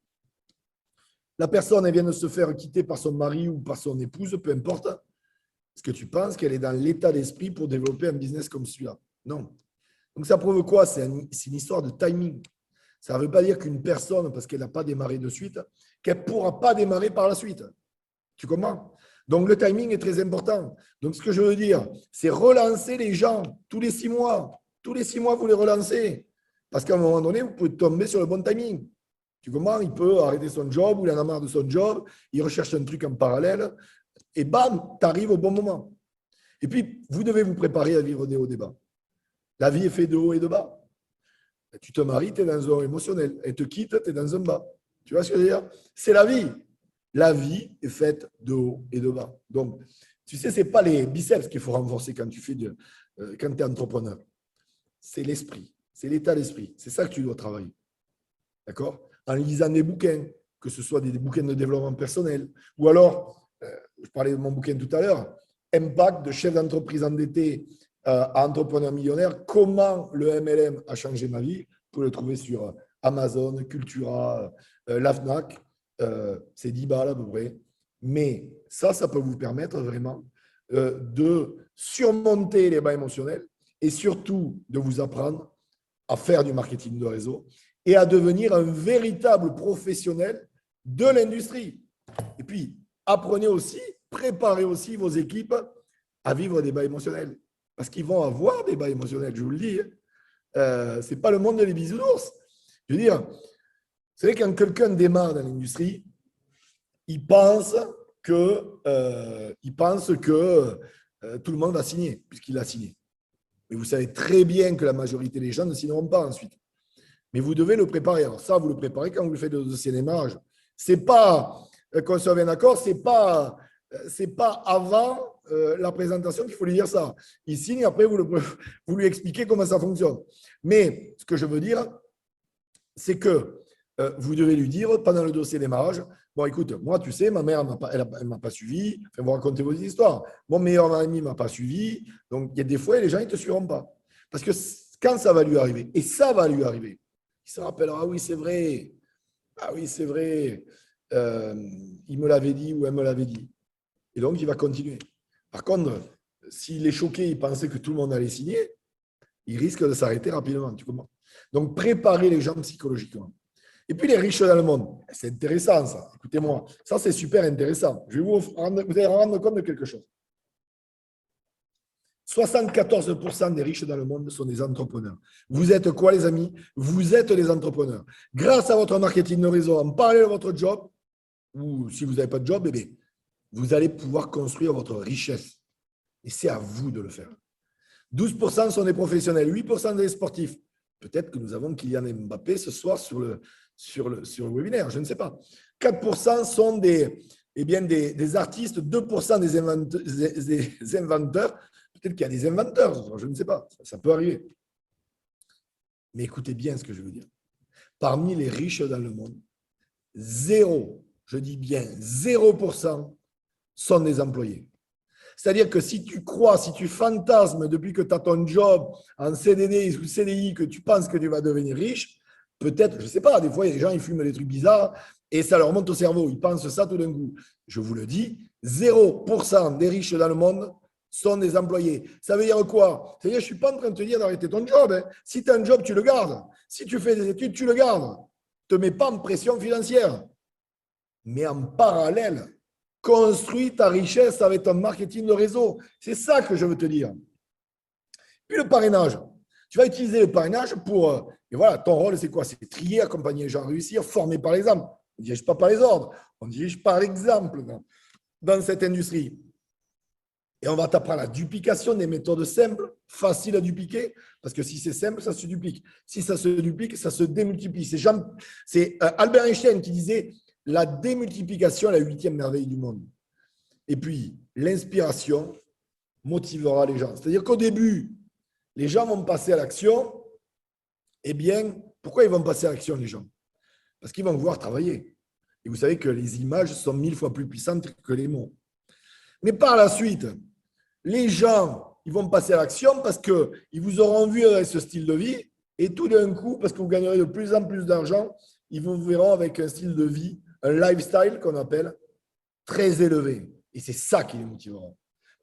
La personne, elle vient de se faire quitter par son mari ou par son épouse, peu importe. Est-ce que tu penses qu'elle est dans l'état d'esprit pour développer un business comme celui-là? Non. Donc, ça prouve quoi? C'est une histoire de timing. Ça ne veut pas dire qu'une personne, parce qu'elle n'a pas démarré de suite, qu'elle ne pourra pas démarrer par la suite. Tu comprends? Donc, le timing est très important. Donc, ce que je veux dire, c'est relancer les gens tous les 6 mois. Tous les 6 mois, vous les relancez. Parce qu'à un moment donné, vous pouvez tomber sur le bon timing. Tu comprends? Il peut arrêter son job ou il en a marre de son job. Il recherche un truc en parallèle. Et bam, tu arrives au bon moment. Et puis, vous devez vous préparer à vivre des hauts et des bas. La vie est faite de hauts et de bas. Tu te maries, tu es dans un émotionnel. Elle te quitte, tu es dans un bas. Tu vois ce que je veux dire? C'est la vie. La vie est faite de hauts et de bas. Donc, tu sais, ce n'est pas les biceps qu'il faut renforcer quand tu es entrepreneur. C'est l'esprit. C'est l'état d'esprit. C'est ça que tu dois travailler. D'accord? En lisant des bouquins, que ce soit des bouquins de développement personnel, ou alors, je parlais de mon bouquin tout à l'heure, Impact de chef d'entreprise endetté à entrepreneur millionnaire, comment le MLM a changé ma vie. Vous pouvez le trouver sur Amazon, Cultura, la Fnac. C'est 10 balles à peu près. Mais ça peut vous permettre vraiment de surmonter les bas émotionnels et surtout de vous apprendre à faire du marketing de réseau et à devenir un véritable professionnel de l'industrie. Et puis, apprenez aussi, préparez aussi vos équipes à vivre des bas émotionnels. Parce qu'ils vont avoir des bas émotionnels, je vous le dis. Ce n'est pas le monde des bisounours. Je veux dire, c'est vrai quand quelqu'un démarre dans l'industrie, il pense que tout le monde va signer, puisqu'il a signé. Mais vous savez très bien que la majorité des gens ne signeront pas ensuite. Mais vous devez le préparer. Alors ça, vous le préparez quand vous le faites de dossier démarrage. Ce n'est pas, qu'on soit bien d'accord, ce n'est pas avant la présentation qu'il faut lui dire ça. Il signe, après vous lui expliquez comment ça fonctionne. Mais ce que je veux dire, c'est que vous devez lui dire pendant le dossier démarrage, bon écoute, moi tu sais, ma mère elle m'a pas suivi, enfin, vous racontez vos histoires, mon meilleur ami ne m'a pas suivi, donc il y a des fois les gens ils ne te suivront pas. Parce que quand ça va lui arriver, et ça va lui arriver, il se rappellera, ah oui c'est vrai, il me l'avait dit ou elle me l'avait dit. Et donc il va continuer. Par contre, s'il est choqué, il pensait que tout le monde allait signer, il risque de s'arrêter rapidement, tu comprends? Donc préparez les gens psychologiquement. Et puis les riches dans le monde, c'est intéressant ça, écoutez-moi, ça c'est super intéressant. Vous allez rendre compte de quelque chose. 74% des riches dans le monde sont des entrepreneurs. Vous êtes quoi les amis? Vous êtes des entrepreneurs. Grâce à votre marketing de réseau, en parlant de votre job, ou si vous n'avez pas de job, vous allez pouvoir construire votre richesse. Et c'est à vous de le faire. 12% sont des professionnels, 8% des sportifs. Peut-être que nous avons Kylian Mbappé ce soir sur le webinaire, je ne sais pas. 4% sont des artistes, 2% des inventeurs. Peut-être qu'il y a des inventeurs, je ne sais pas, ça peut arriver. Mais écoutez bien ce que je veux dire. Parmi les riches dans le monde, je dis bien 0% sont des employés. C'est-à-dire que si tu crois, si tu fantasmes depuis que tu as ton job en CDD ou CDI, que tu penses que tu vas devenir riche, peut-être, je ne sais pas, des fois, il y a des gens, ils fument des trucs bizarres et ça leur monte au cerveau. Ils pensent ça tout d'un coup. Je vous le dis, 0% des riches dans le monde sont des employés. Ça veut dire quoi? C'est-à-dire, je ne suis pas en train de te dire d'arrêter ton job. Hein. Si tu as un job, tu le gardes. Si tu fais des études, tu le gardes. Ne te mets pas en pression financière. Mais en parallèle, construis ta richesse avec ton marketing de réseau. C'est ça que je veux te dire. Puis le parrainage. Tu vas utiliser le parrainage pour… et voilà, ton rôle, c'est quoi? C'est trier, accompagner les gens à réussir, former par l'exemple. On ne dirige pas par les ordres, on dirige par l'exemple dans cette industrie. Et on va t'apprendre la duplication des méthodes simples, faciles à dupliquer, parce que si c'est simple, ça se duplique. Si ça se duplique, ça se démultiplie. C'est Albert Einstein qui disait la démultiplication est la 8e merveille du monde. Et puis, l'inspiration motivera les gens. C'est-à-dire qu'au début, les gens vont passer à l'action. Eh bien, pourquoi ils vont passer à l'action, les gens? Parce qu'ils vont vouloir travailler. Et vous savez que les images sont 1000 fois plus puissantes que les mots. Mais par la suite, les gens, ils vont passer à l'action parce qu'ils vous auront vu avec ce style de vie et tout d'un coup, parce que vous gagnerez de plus en plus d'argent, ils vous verront avec un style de vie, un lifestyle qu'on appelle très élevé. Et c'est ça qui les motivera. Moi,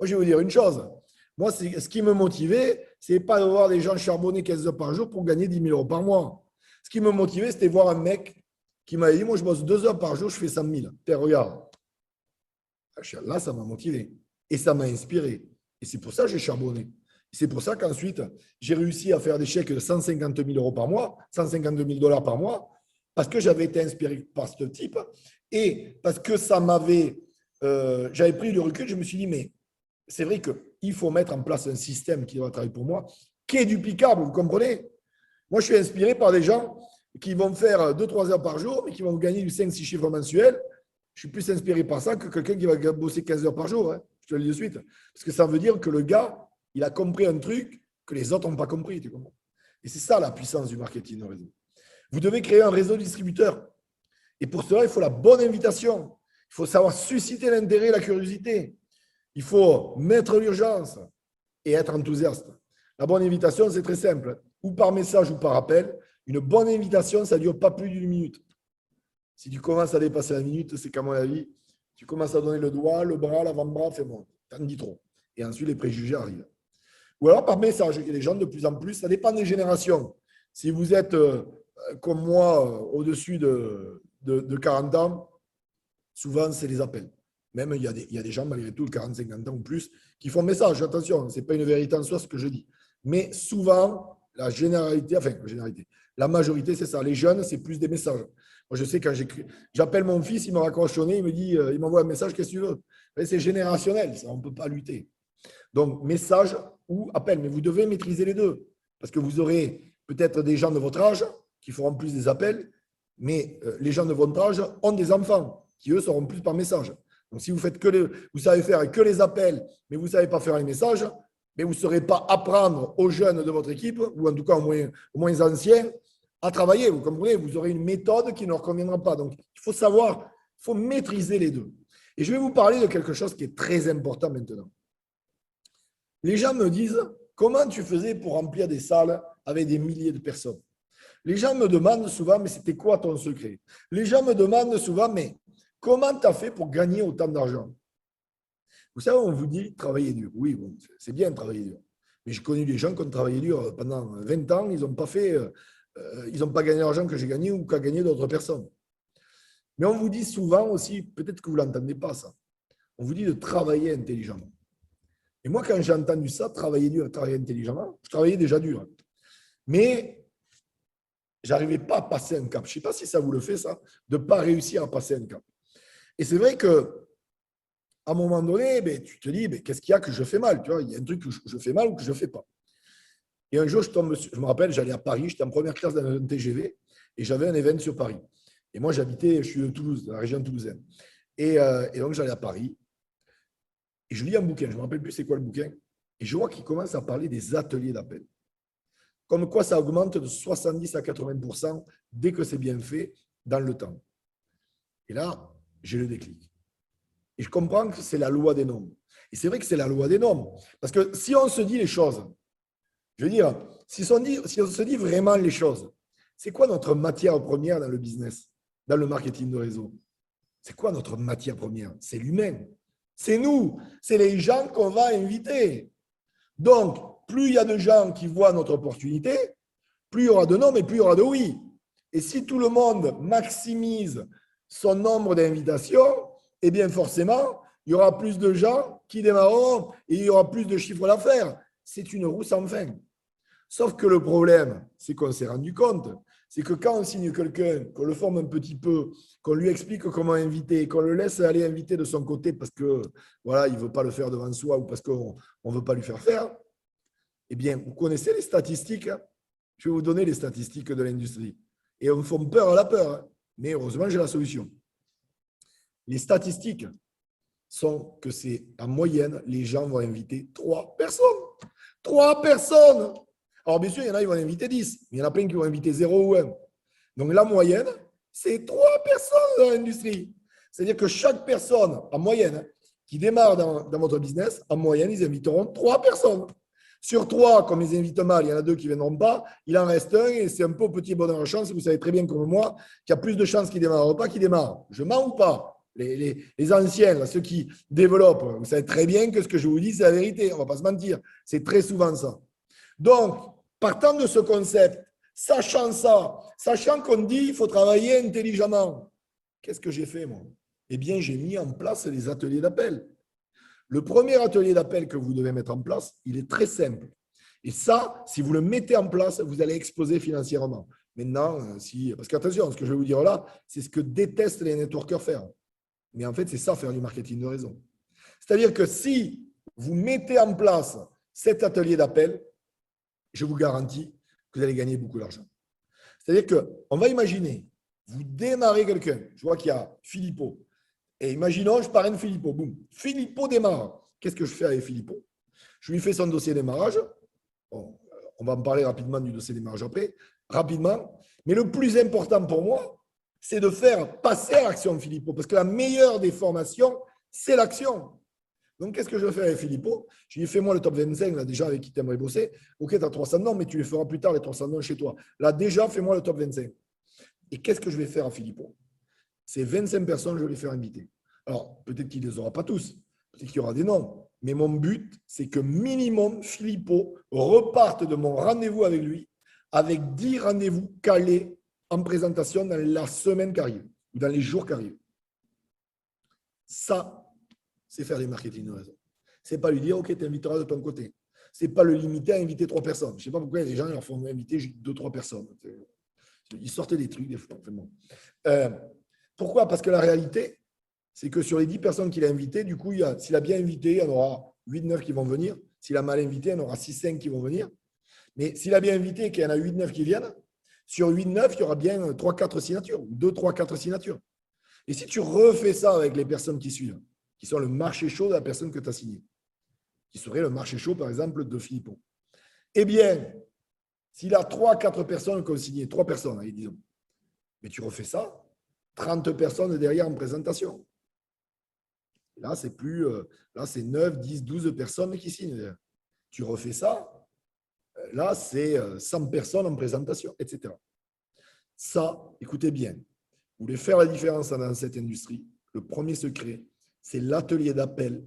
je vais vous dire une chose. Moi, ce qui me motivait, ce n'est pas de voir des gens charbonner 15 heures par jour pour gagner 10 000 euros par mois. Ce qui me motivait, c'était voir un mec qui m'avait dit, moi, je bosse 2 heures par jour, je fais 100 000. Tiens, regarde. Là, ça m'a motivé. Et ça m'a inspiré. Et c'est pour ça que j'ai charbonné. C'est pour ça qu'ensuite, j'ai réussi à faire des chèques de 150 000 euros par mois, 152 000 dollars par mois, parce que j'avais été inspiré par ce type et parce que ça m'avait. J'avais pris du recul, je me suis dit, mais c'est vrai qu'il faut mettre en place un système qui va travailler pour moi, qui est duplicable, vous comprenez? Moi, je suis inspiré par des gens qui vont faire 2-3 heures par jour, mais qui vont gagner du 5-6 chiffres mensuels. Je suis plus inspiré par ça que quelqu'un qui va bosser 15 heures par jour. Hein. Je te le dis de suite. Parce que ça veut dire que le gars, il a compris un truc que les autres n'ont pas compris. Tu comprends? Et c'est ça la puissance du marketing de réseau. Vous devez créer un réseau de distributeurs. Et pour cela, il faut la bonne invitation. Il faut savoir susciter l'intérêt et la curiosité. Il faut mettre l'urgence et être enthousiaste. La bonne invitation, c'est très simple. Ou par message ou par appel. Une bonne invitation, ça ne dure pas plus d'une minute. Si tu commences à dépasser la minute, c'est qu'à mon avis, tu commences à donner le doigt, le bras, l'avant-bras, fais bon, t'en dis trop. Et ensuite, les préjugés arrivent. Ou alors par message. Il y a des gens de plus en plus, ça dépend des générations. Si vous êtes comme moi, au-dessus de 40 ans, souvent, c'est les appels. Même, il y a des gens, malgré tout, 40-50 ans ou plus, qui font message. Attention, ce n'est pas une vérité en soi ce que je dis. Mais souvent, la majorité, c'est ça. Les jeunes, c'est plus des messages. Moi, je sais, quand j'appelle mon fils, il me raccroche au nez, il me dit, il m'envoie un message, qu'est-ce que tu veux? C'est générationnel, ça, on ne peut pas lutter. Donc, message ou appel. Mais vous devez maîtriser les deux. Parce que vous aurez peut-être des gens de votre âge qui feront plus des appels, mais les gens de votre âge ont des enfants qui, eux, seront plus par message. Donc, si vous faites vous savez faire que les appels, mais vous ne savez pas faire les messages, mais vous ne saurez pas apprendre aux jeunes de votre équipe, ou en tout cas aux moins anciens, à travailler. Vous comprenez? Vous aurez une méthode qui ne leur conviendra pas. Donc, il faut savoir, il faut maîtriser les deux. Et je vais vous parler de quelque chose qui est très important maintenant. Les gens me disent, comment tu faisais pour remplir des salles avec des milliers de personnes? Les gens me demandent souvent, mais c'était quoi ton secret? Les gens me demandent souvent, mais comment tu as fait pour gagner autant d'argent? Vous savez, on vous dit travailler dur. Oui, bon, c'est bien de travailler dur. Mais j'ai connu des gens qui ont travaillé dur pendant 20 ans, ils n'ont pas gagné l'argent que j'ai gagné ou qu'a gagné d'autres personnes. Mais on vous dit souvent aussi, peut-être que vous ne l'entendez pas ça, on vous dit de travailler intelligemment. Et moi, quand j'ai entendu ça, travailler dur, travailler intelligemment, je travaillais déjà dur. Mais je n'arrivais pas à passer un cap. Je ne sais pas si ça vous le fait, ça, de ne pas réussir à passer un cap. Et c'est vrai que à un moment donné, tu te dis, qu'est-ce qu'il y a que je fais mal? Tu vois, il y a un truc que je fais mal ou que je ne fais pas. Et un jour, je me rappelle, j'allais à Paris, j'étais en première classe dans un TGV et j'avais un événement sur Paris. Et moi, je suis de Toulouse, de la région toulousaine. Et donc, j'allais à Paris et je lis un bouquin. Je ne me rappelle plus c'est quoi le bouquin. Et je vois qu'il commence à parler des ateliers d'appel. Comme quoi ça augmente de 70 à 80% dès que c'est bien fait dans le temps. Et là, j'ai le déclic. Et je comprends que c'est la loi des nombres. Et c'est vrai que c'est la loi des nombres. Parce que si on se dit les choses, je veux dire, si on se dit vraiment les choses, c'est quoi notre matière première dans le business, dans le marketing de réseau? C'est quoi notre matière première? C'est l'humain. C'est nous. C'est les gens qu'on va inviter. Donc, plus il y a de gens qui voient notre opportunité, plus il y aura de non, mais plus il y aura de oui. Et si tout le monde maximise son nombre d'invitations, eh bien forcément, il y aura plus de gens qui démarreront et il y aura plus de chiffres d'affaires. C'est une roue sans fin. Sauf que le problème, c'est qu'on s'est rendu compte, c'est que quand on signe quelqu'un, qu'on le forme un petit peu, qu'on lui explique comment inviter, qu'on le laisse aller inviter de son côté parce que voilà, il ne veut pas le faire devant soi ou parce qu'on ne veut pas lui faire faire, eh bien, vous connaissez les statistiques. Je vais vous donner les statistiques de l'industrie. Et on me fait peur à la peur. Mais heureusement, j'ai la solution. Les statistiques sont que c'est en moyenne, les gens vont inviter 3 personnes. 3 personnes. Alors, bien sûr, il y en a qui vont inviter 10, mais il y en a plein qui vont inviter 0 ou 1. Donc, la moyenne, c'est 3 personnes dans l'industrie. C'est-à-dire que chaque personne, en moyenne, qui démarre dans votre business, en moyenne, ils inviteront 3 personnes. Sur 3, comme ils invitent mal, il y en a 2 qui ne viendront pas, il en reste un et c'est un peu au petit bonheur de chance. Vous savez très bien comme moi qu'il y a plus de chances qu'ils ne démarrent pas qu'ils démarrent. Je mens ou pas? Les anciens, là, ceux qui développent, vous savez très bien que ce que je vous dis, c'est la vérité. On ne va pas se mentir. C'est très souvent ça. Donc, partant de ce concept, sachant ça, sachant qu'on dit qu'il faut travailler intelligemment, qu'est-ce que j'ai fait, moi? Eh bien, j'ai mis en place les ateliers d'appel. Le premier atelier d'appel que vous devez mettre en place, il est très simple. Et ça, si vous le mettez en place, vous allez exploser financièrement. Maintenant, parce qu'attention, ce que je vais vous dire là, c'est ce que détestent les networkers faire. Mais en fait, c'est ça, faire du marketing de réseau. C'est-à-dire que si vous mettez en place cet atelier d'appel, je vous garantis que vous allez gagner beaucoup d'argent. C'est-à-dire qu'on va imaginer, vous démarrez quelqu'un. Je vois qu'il y a Filippo. Et imaginons, je parraine Filippo. Boum. Filippo démarre. Qu'est-ce que je fais avec Filippo? Je lui fais son dossier de démarrage. Bon, on va en parler rapidement du dossier de démarrage après. Rapidement. Mais le plus important pour moi, c'est de faire passer à l'action Filippo. Parce que la meilleure des formations, c'est l'action. Donc, qu'est-ce que je vais faire avec Filippo? Je lui dis, fais-moi le top 25, là, déjà, avec qui tu aimerais bosser. Ok, tu as 300 noms, mais tu les feras plus tard, les 300 noms chez toi. Là, déjà, fais-moi le top 25. Et qu'est-ce que je vais faire à Filippo? Ces 25 personnes, je vais les faire inviter. Alors, peut-être qu'il ne les aura pas tous. Peut-être qu'il y aura des noms. Mais mon but, c'est que minimum, Filippo reparte de mon rendez-vous avec lui avec 10 rendez-vous calés en présentation dans la semaine qui arrive ou dans les jours qui arrivent. Ça, c'est faire du marketing de réseau. Ce n'est pas lui dire, OK, tu inviteras de ton côté. Ce n'est pas le limiter à inviter 3 personnes. Je ne sais pas pourquoi les gens leur font inviter 2-3 personnes. Ils sortaient des trucs des fois. Vraiment. Pourquoi? Parce que la réalité, c'est que sur les 10 personnes qu'il a invitées, du coup, s'il a bien invité, il y en aura 8-9 qui vont venir. S'il a mal invité, il y en aura 6-5 qui vont venir. Mais s'il a bien invité et qu'il y en a 8-9 qui viennent, sur 8-9, il y aura bien 3-4 signatures, 2-3-4 signatures. Et si tu refais ça avec les personnes qui suivent, qui sont le marché chaud de la personne que tu as signée, qui serait le marché chaud, par exemple, de Filippo, eh bien, s'il a 3-4 personnes qui ont signé, 3 personnes, allez, disons, mais tu refais ça, 30 personnes derrière en présentation. Là, c'est plus, là, c'est 9, 10, 12 personnes qui signent. Tu refais ça, là, c'est 100 personnes en présentation, etc. Ça, écoutez bien, vous voulez faire la différence dans cette industrie, le premier secret, c'est l'atelier d'appel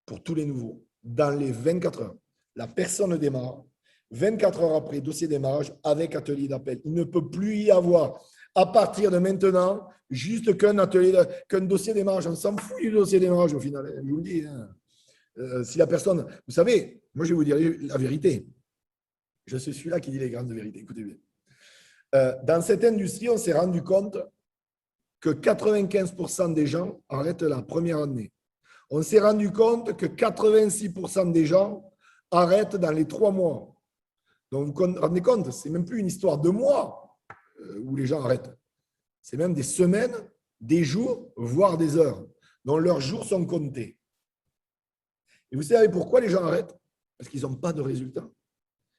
pour tous les nouveaux dans les 24 heures. La personne démarre, 24 heures après, dossier démarrage avec atelier d'appel. Il ne peut plus y avoir, à partir de maintenant, juste qu'un dossier démarrage. On s'en fout du dossier démarrage au final, je vous le dis. Hein. Si la personne, vous savez, moi je vais vous dire la vérité. Je suis celui-là qui dit les grandes vérités. Écoutez bien. Dans cette industrie, on s'est rendu compte que 95% des gens arrêtent la première année. On s'est rendu compte que 86% des gens arrêtent dans les 3 mois. Donc, vous vous rendez compte, ce n'est même plus une histoire de mois où les gens arrêtent. C'est même des semaines, des jours, voire des heures, dont leurs jours sont comptés. Et vous savez pourquoi les gens arrêtent? Parce qu'ils n'ont pas de résultats.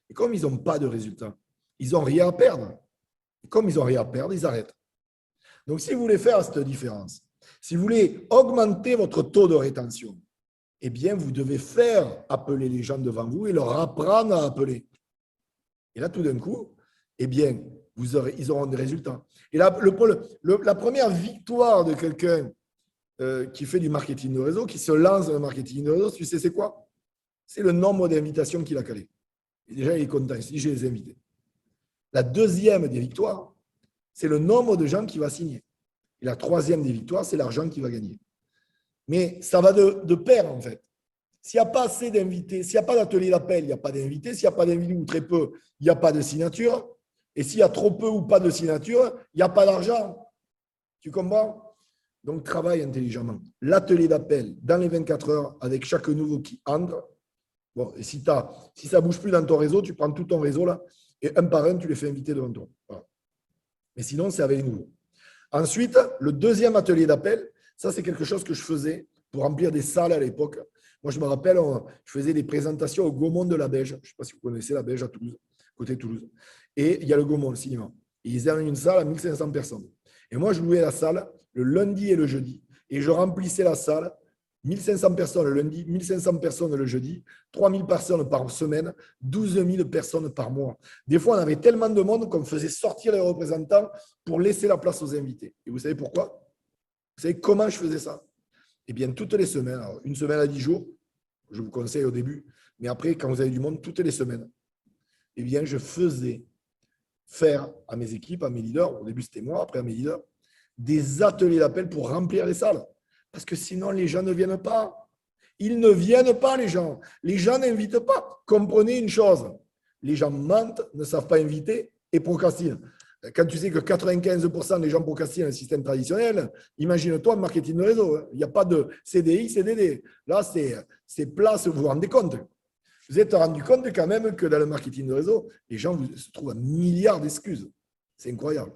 Et comme ils n'ont pas de résultats, ils n'ont rien à perdre. Et comme ils n'ont rien à perdre, ils arrêtent. Donc, si vous voulez faire cette différence, si vous voulez augmenter votre taux de rétention, eh bien, vous devez faire appeler les gens devant vous et leur apprendre à appeler. Et là, tout d'un coup, eh bien, ils auront des résultats. Et là, la première victoire de quelqu'un qui fait du marketing de réseau, qui se lance dans le marketing de réseau, tu sais, c'est quoi? C'est le nombre d'invitations qu'il a calées. Et déjà, il est content. Il se dit, je les ai invités. La deuxième des victoires, c'est le nombre de gens qui va signer. Et la troisième des victoires, c'est l'argent qu'il va gagner. Mais ça va de pair, en fait. S'il n'y a pas assez d'invités, s'il n'y a pas d'atelier d'appel, il n'y a pas d'invités. S'il n'y a pas d'invités ou très peu, il n'y a pas de signature. Et s'il y a trop peu ou pas de signature, il n'y a pas d'argent. Tu comprends? Donc, travaille intelligemment. L'atelier d'appel dans les 24 heures avec chaque nouveau qui entre. Bon, et si ça ne bouge plus dans ton réseau, tu prends tout ton réseau là et un par un, tu les fais inviter devant toi. Voilà. Mais sinon, c'est avec les nouveaux. Ensuite, le deuxième atelier d'appel, ça, c'est quelque chose que je faisais pour remplir des salles à l'époque. Moi, je me rappelle, je faisais des présentations au Gaumont de la Beige. Je ne sais pas si vous connaissez la Beige à Toulouse, côté Toulouse. Et il y a le Gaumont, le cinéma. Et ils avaient une salle à 1500 personnes. Et moi, je louais la salle le lundi et le jeudi. Et je remplissais la salle, 1500 personnes le lundi, 1500 personnes le jeudi, 3000 personnes par semaine, 12 000 personnes par mois. Des fois, on avait tellement de monde qu'on faisait sortir les représentants pour laisser la place aux invités. Et vous savez pourquoi? Vous savez comment je faisais ça? Eh bien, toutes les semaines, alors, une semaine à 10 jours, je vous conseille au début, mais après, quand vous avez du monde, toutes les semaines, eh bien, je faisais faire à mes équipes, à mes leaders, au début c'était moi, après à mes leaders, des ateliers d'appel pour remplir les salles. Parce que sinon, les gens ne viennent pas. Ils ne viennent pas, les gens. Les gens n'invitent pas. Comprenez une chose, les gens mentent, ne savent pas inviter et procrastinent. Quand tu sais que 95% des gens procrastinent dans le système traditionnel, imagine-toi le marketing de réseau. Il n'y a pas de CDI, CDD. Là, c'est place, vous vous rendez compte. Vous êtes rendu compte quand même que dans le marketing de réseau, les gens se trouvent un milliard d'excuses. C'est incroyable.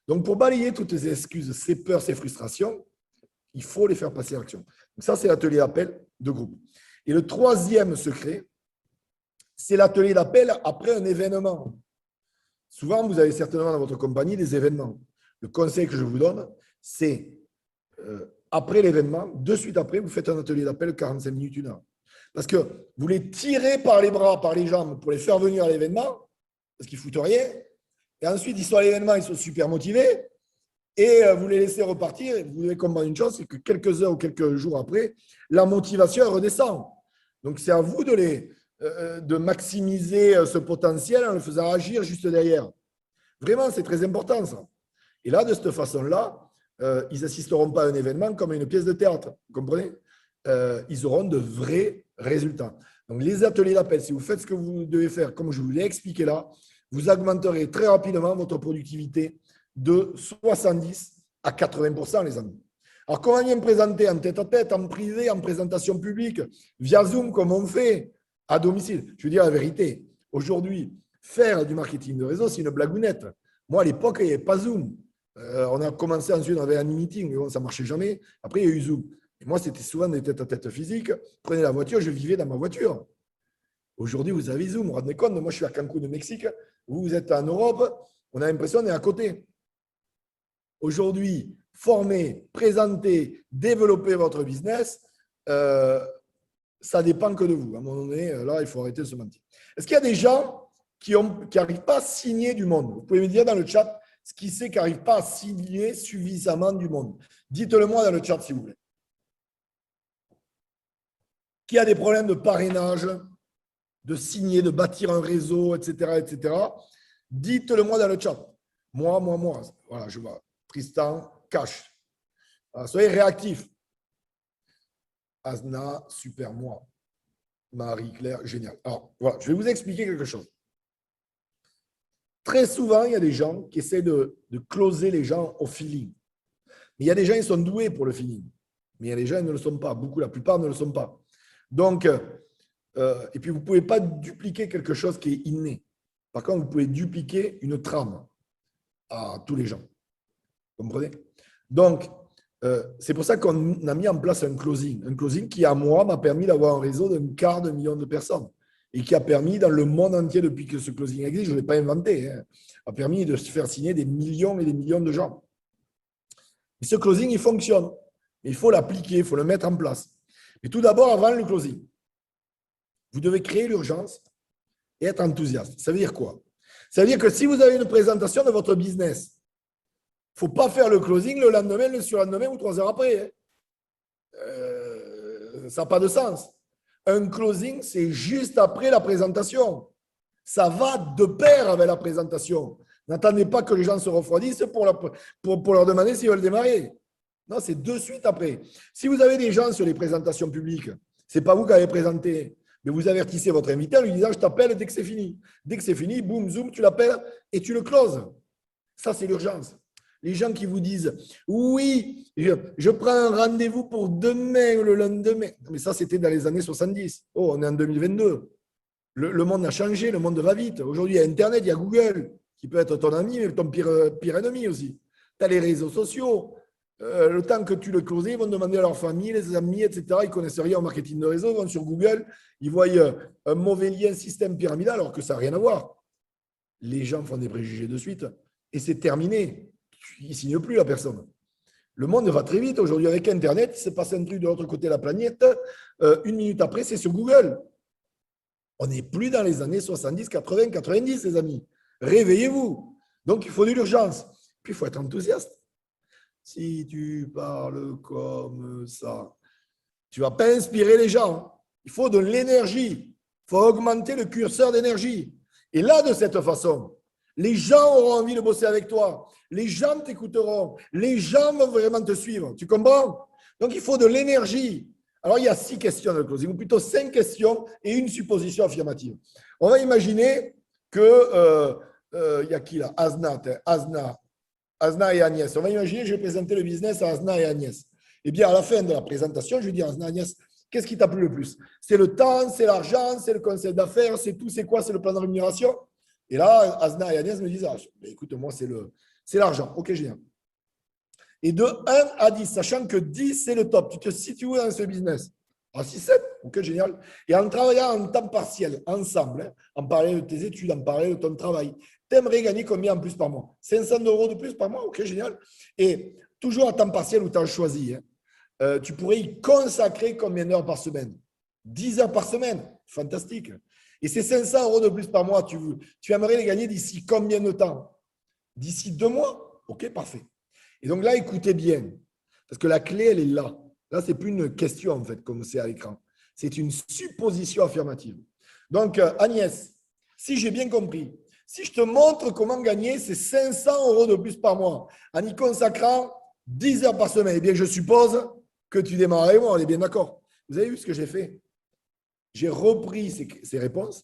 Donc, pour balayer toutes ces excuses, ces peurs, ces frustrations, il faut les faire passer à l'action. Donc, ça, c'est l'atelier d'appel de groupe. Et le troisième secret, c'est l'atelier d'appel après un événement. Souvent, vous avez certainement dans votre compagnie des événements. Le conseil que je vous donne, c'est après l'événement, de suite après, vous faites un atelier d'appel 45 minutes, 1 heure. Parce que vous les tirez par les bras, par les jambes pour les faire venir à l'événement, parce qu'ils ne foutent rien. Et ensuite, ils sont à l'événement, ils sont super motivés. Et vous les laissez repartir. Et vous devez comprendre une chose, c'est que quelques heures ou quelques jours après, la motivation redescend. Donc, c'est à vous de maximiser ce potentiel en le faisant agir juste derrière. Vraiment, c'est très important ça. Et là, de cette façon-là, ils n'assisteront pas à un événement comme à une pièce de théâtre. Vous comprenez? Ils auront de vrais résultats. Donc, les ateliers d'appel, si vous faites ce que vous devez faire, comme je vous l'ai expliqué là, vous augmenterez très rapidement votre productivité de 70 à 80%, les amis. Alors, comment bien me présenter en tête-à-tête, en privé, en présentation publique, via Zoom, comme on fait, à domicile? Je veux dire la vérité. Aujourd'hui, faire du marketing de réseau, c'est une blagounette. Moi, à l'époque, il n'y avait pas Zoom. On a commencé ensuite, on avait un meeting, mais bon, ça ne marchait jamais. Après, il y a eu Zoom. Et moi, c'était souvent des tête-à-tête physiques. Prenez la voiture, je vivais dans ma voiture. Aujourd'hui, vous avez Zoom, vous vous rendez compte, moi, je suis à Cancun, au Mexique. Vous êtes en Europe, on a l'impression qu'on est à côté. Aujourd'hui, former, présenter, développer votre business, ça dépend que de vous. À un moment donné, là, il faut arrêter de se mentir. Est-ce qu'il y a des gens qui n'arrivent pas à signer du monde? Vous pouvez me dire dans le chat ce qui c'est qui n'arrive pas à signer suffisamment du monde. Dites-le moi dans le chat, s'il vous plaît. Qui a des problèmes de parrainage, de signer, de bâtir un réseau, etc., etc. Dites-le moi dans le chat. Moi. Voilà, je vois. Tristan, cash. Alors, soyez réactifs. Asna, super moi. Marie-Claire, génial. Alors, voilà, je vais vous expliquer quelque chose. Très souvent, il y a des gens qui essaient de closer les gens au feeling. Mais il y a des gens qui sont doués pour le feeling. Mais il y a des gens qui ne le sont pas. Beaucoup, la plupart ne le sont pas. Donc, et puis, vous ne pouvez pas dupliquer quelque chose qui est inné. Par contre, vous pouvez dupliquer une trame à tous les gens. Vous comprenez? Donc, c'est pour ça qu'on a mis en place un closing. Un closing qui, à moi, m'a permis d'avoir un réseau d'un quart de million de personnes. Et qui a permis, dans le monde entier, depuis que ce closing existe, je ne l'ai pas inventé, a permis de se faire signer des millions et des millions de gens. Et ce closing, il fonctionne. Mais il faut l'appliquer, il faut le mettre en place. Mais tout d'abord, avant le closing, vous devez créer l'urgence et être enthousiaste. Ça veut dire quoi? Ça veut dire que si vous avez une présentation de votre business, il ne faut pas faire le closing le lendemain, le surlendemain ou 3 heures après. Ça n'a pas de sens. Un closing, c'est juste après la présentation. Ça va de pair avec la présentation. N'attendez pas que les gens se refroidissent pour leur demander s'ils veulent démarrer. Non, c'est de suite après. Si vous avez des gens sur les présentations publiques, ce n'est pas vous qui avez présenté, mais vous avertissez votre invité en lui disant « je t'appelle dès que c'est fini ». Dès que c'est fini, boum, zoom, tu l'appelles et tu le closes. Ça, c'est l'urgence. Les gens qui vous disent « oui, je prends un rendez-vous pour demain ou le lendemain ». Mais ça, c'était dans les années 70. Oh, on est en 2022. Le monde a changé, le monde va vite. Aujourd'hui, il y a Internet, il y a Google, qui peut être ton ami, mais ton pire ennemi aussi. Tu as les réseaux sociaux. Le temps que tu le closes, ils vont demander à leur famille, les amis, etc. Ils ne connaissent rien au marketing de réseau. Ils vont sur Google, ils voient un mauvais lien système pyramidal alors que ça n'a rien à voir. Les gens font des préjugés de suite et c'est terminé. Ils ne signent plus la personne. Le monde va très vite. Aujourd'hui, avec Internet, il se passe un truc de l'autre côté de la planète. Une minute après, c'est sur Google. On n'est plus dans les années 70, 80, 90, les amis. Réveillez-vous. Donc, il faut de l'urgence. Puis, il faut être enthousiaste. Si tu parles comme ça, tu ne vas pas inspirer les gens. Il faut de l'énergie. Il faut augmenter le curseur d'énergie. Et là, de cette façon, les gens auront envie de bosser avec toi. Les gens t'écouteront. Les gens vont vraiment te suivre. Tu comprends? Donc, il faut de l'énergie. Alors, il y a 6 questions dans le closing, ou plutôt 5 questions et une supposition affirmative. On va imaginer que, il y a qui là? Asna et Agnès. On va imaginer, je vais présenter le business à Asna et Agnès. Eh bien, à la fin de la présentation, je vais dire, Asna, Agnès, qu'est-ce qui t'a plu le plus? C'est le temps, c'est l'argent, c'est le concept d'affaires, c'est tout, c'est quoi? C'est le plan de rémunération? Et là, Asna et Agnès me disent, ah, écoute, moi, c'est l'argent. Ok, génial. Et de 1 à 10, sachant que 10, c'est le top. Tu te situes où dans ce business? Ah, 6, 7. Ok, génial. Et en travaillant en temps partiel, ensemble, en parlant de tes études, en parlant de ton travail, tu aimerais gagner combien en plus par mois? 500 € de plus par mois? Ok, génial. Et toujours à temps partiel où tu as choisi, tu pourrais y consacrer combien d'heures par semaine? 10 heures par semaine. Fantastique. Et ces 500 € de plus par mois, tu aimerais les gagner d'ici combien de temps? D'ici 2 mois? Ok, parfait. Et donc là, écoutez bien, parce que la clé, elle est là. Là, ce n'est plus une question, en fait, comme c'est à l'écran. C'est une supposition affirmative. Donc, Agnès, si j'ai bien compris, si je te montre comment gagner ces 500 € de plus par mois en y consacrant 10 heures par semaine, eh bien, je suppose que tu démarres avec moi, on est bien d'accord. Vous avez vu ce que j'ai fait? J'ai repris ces réponses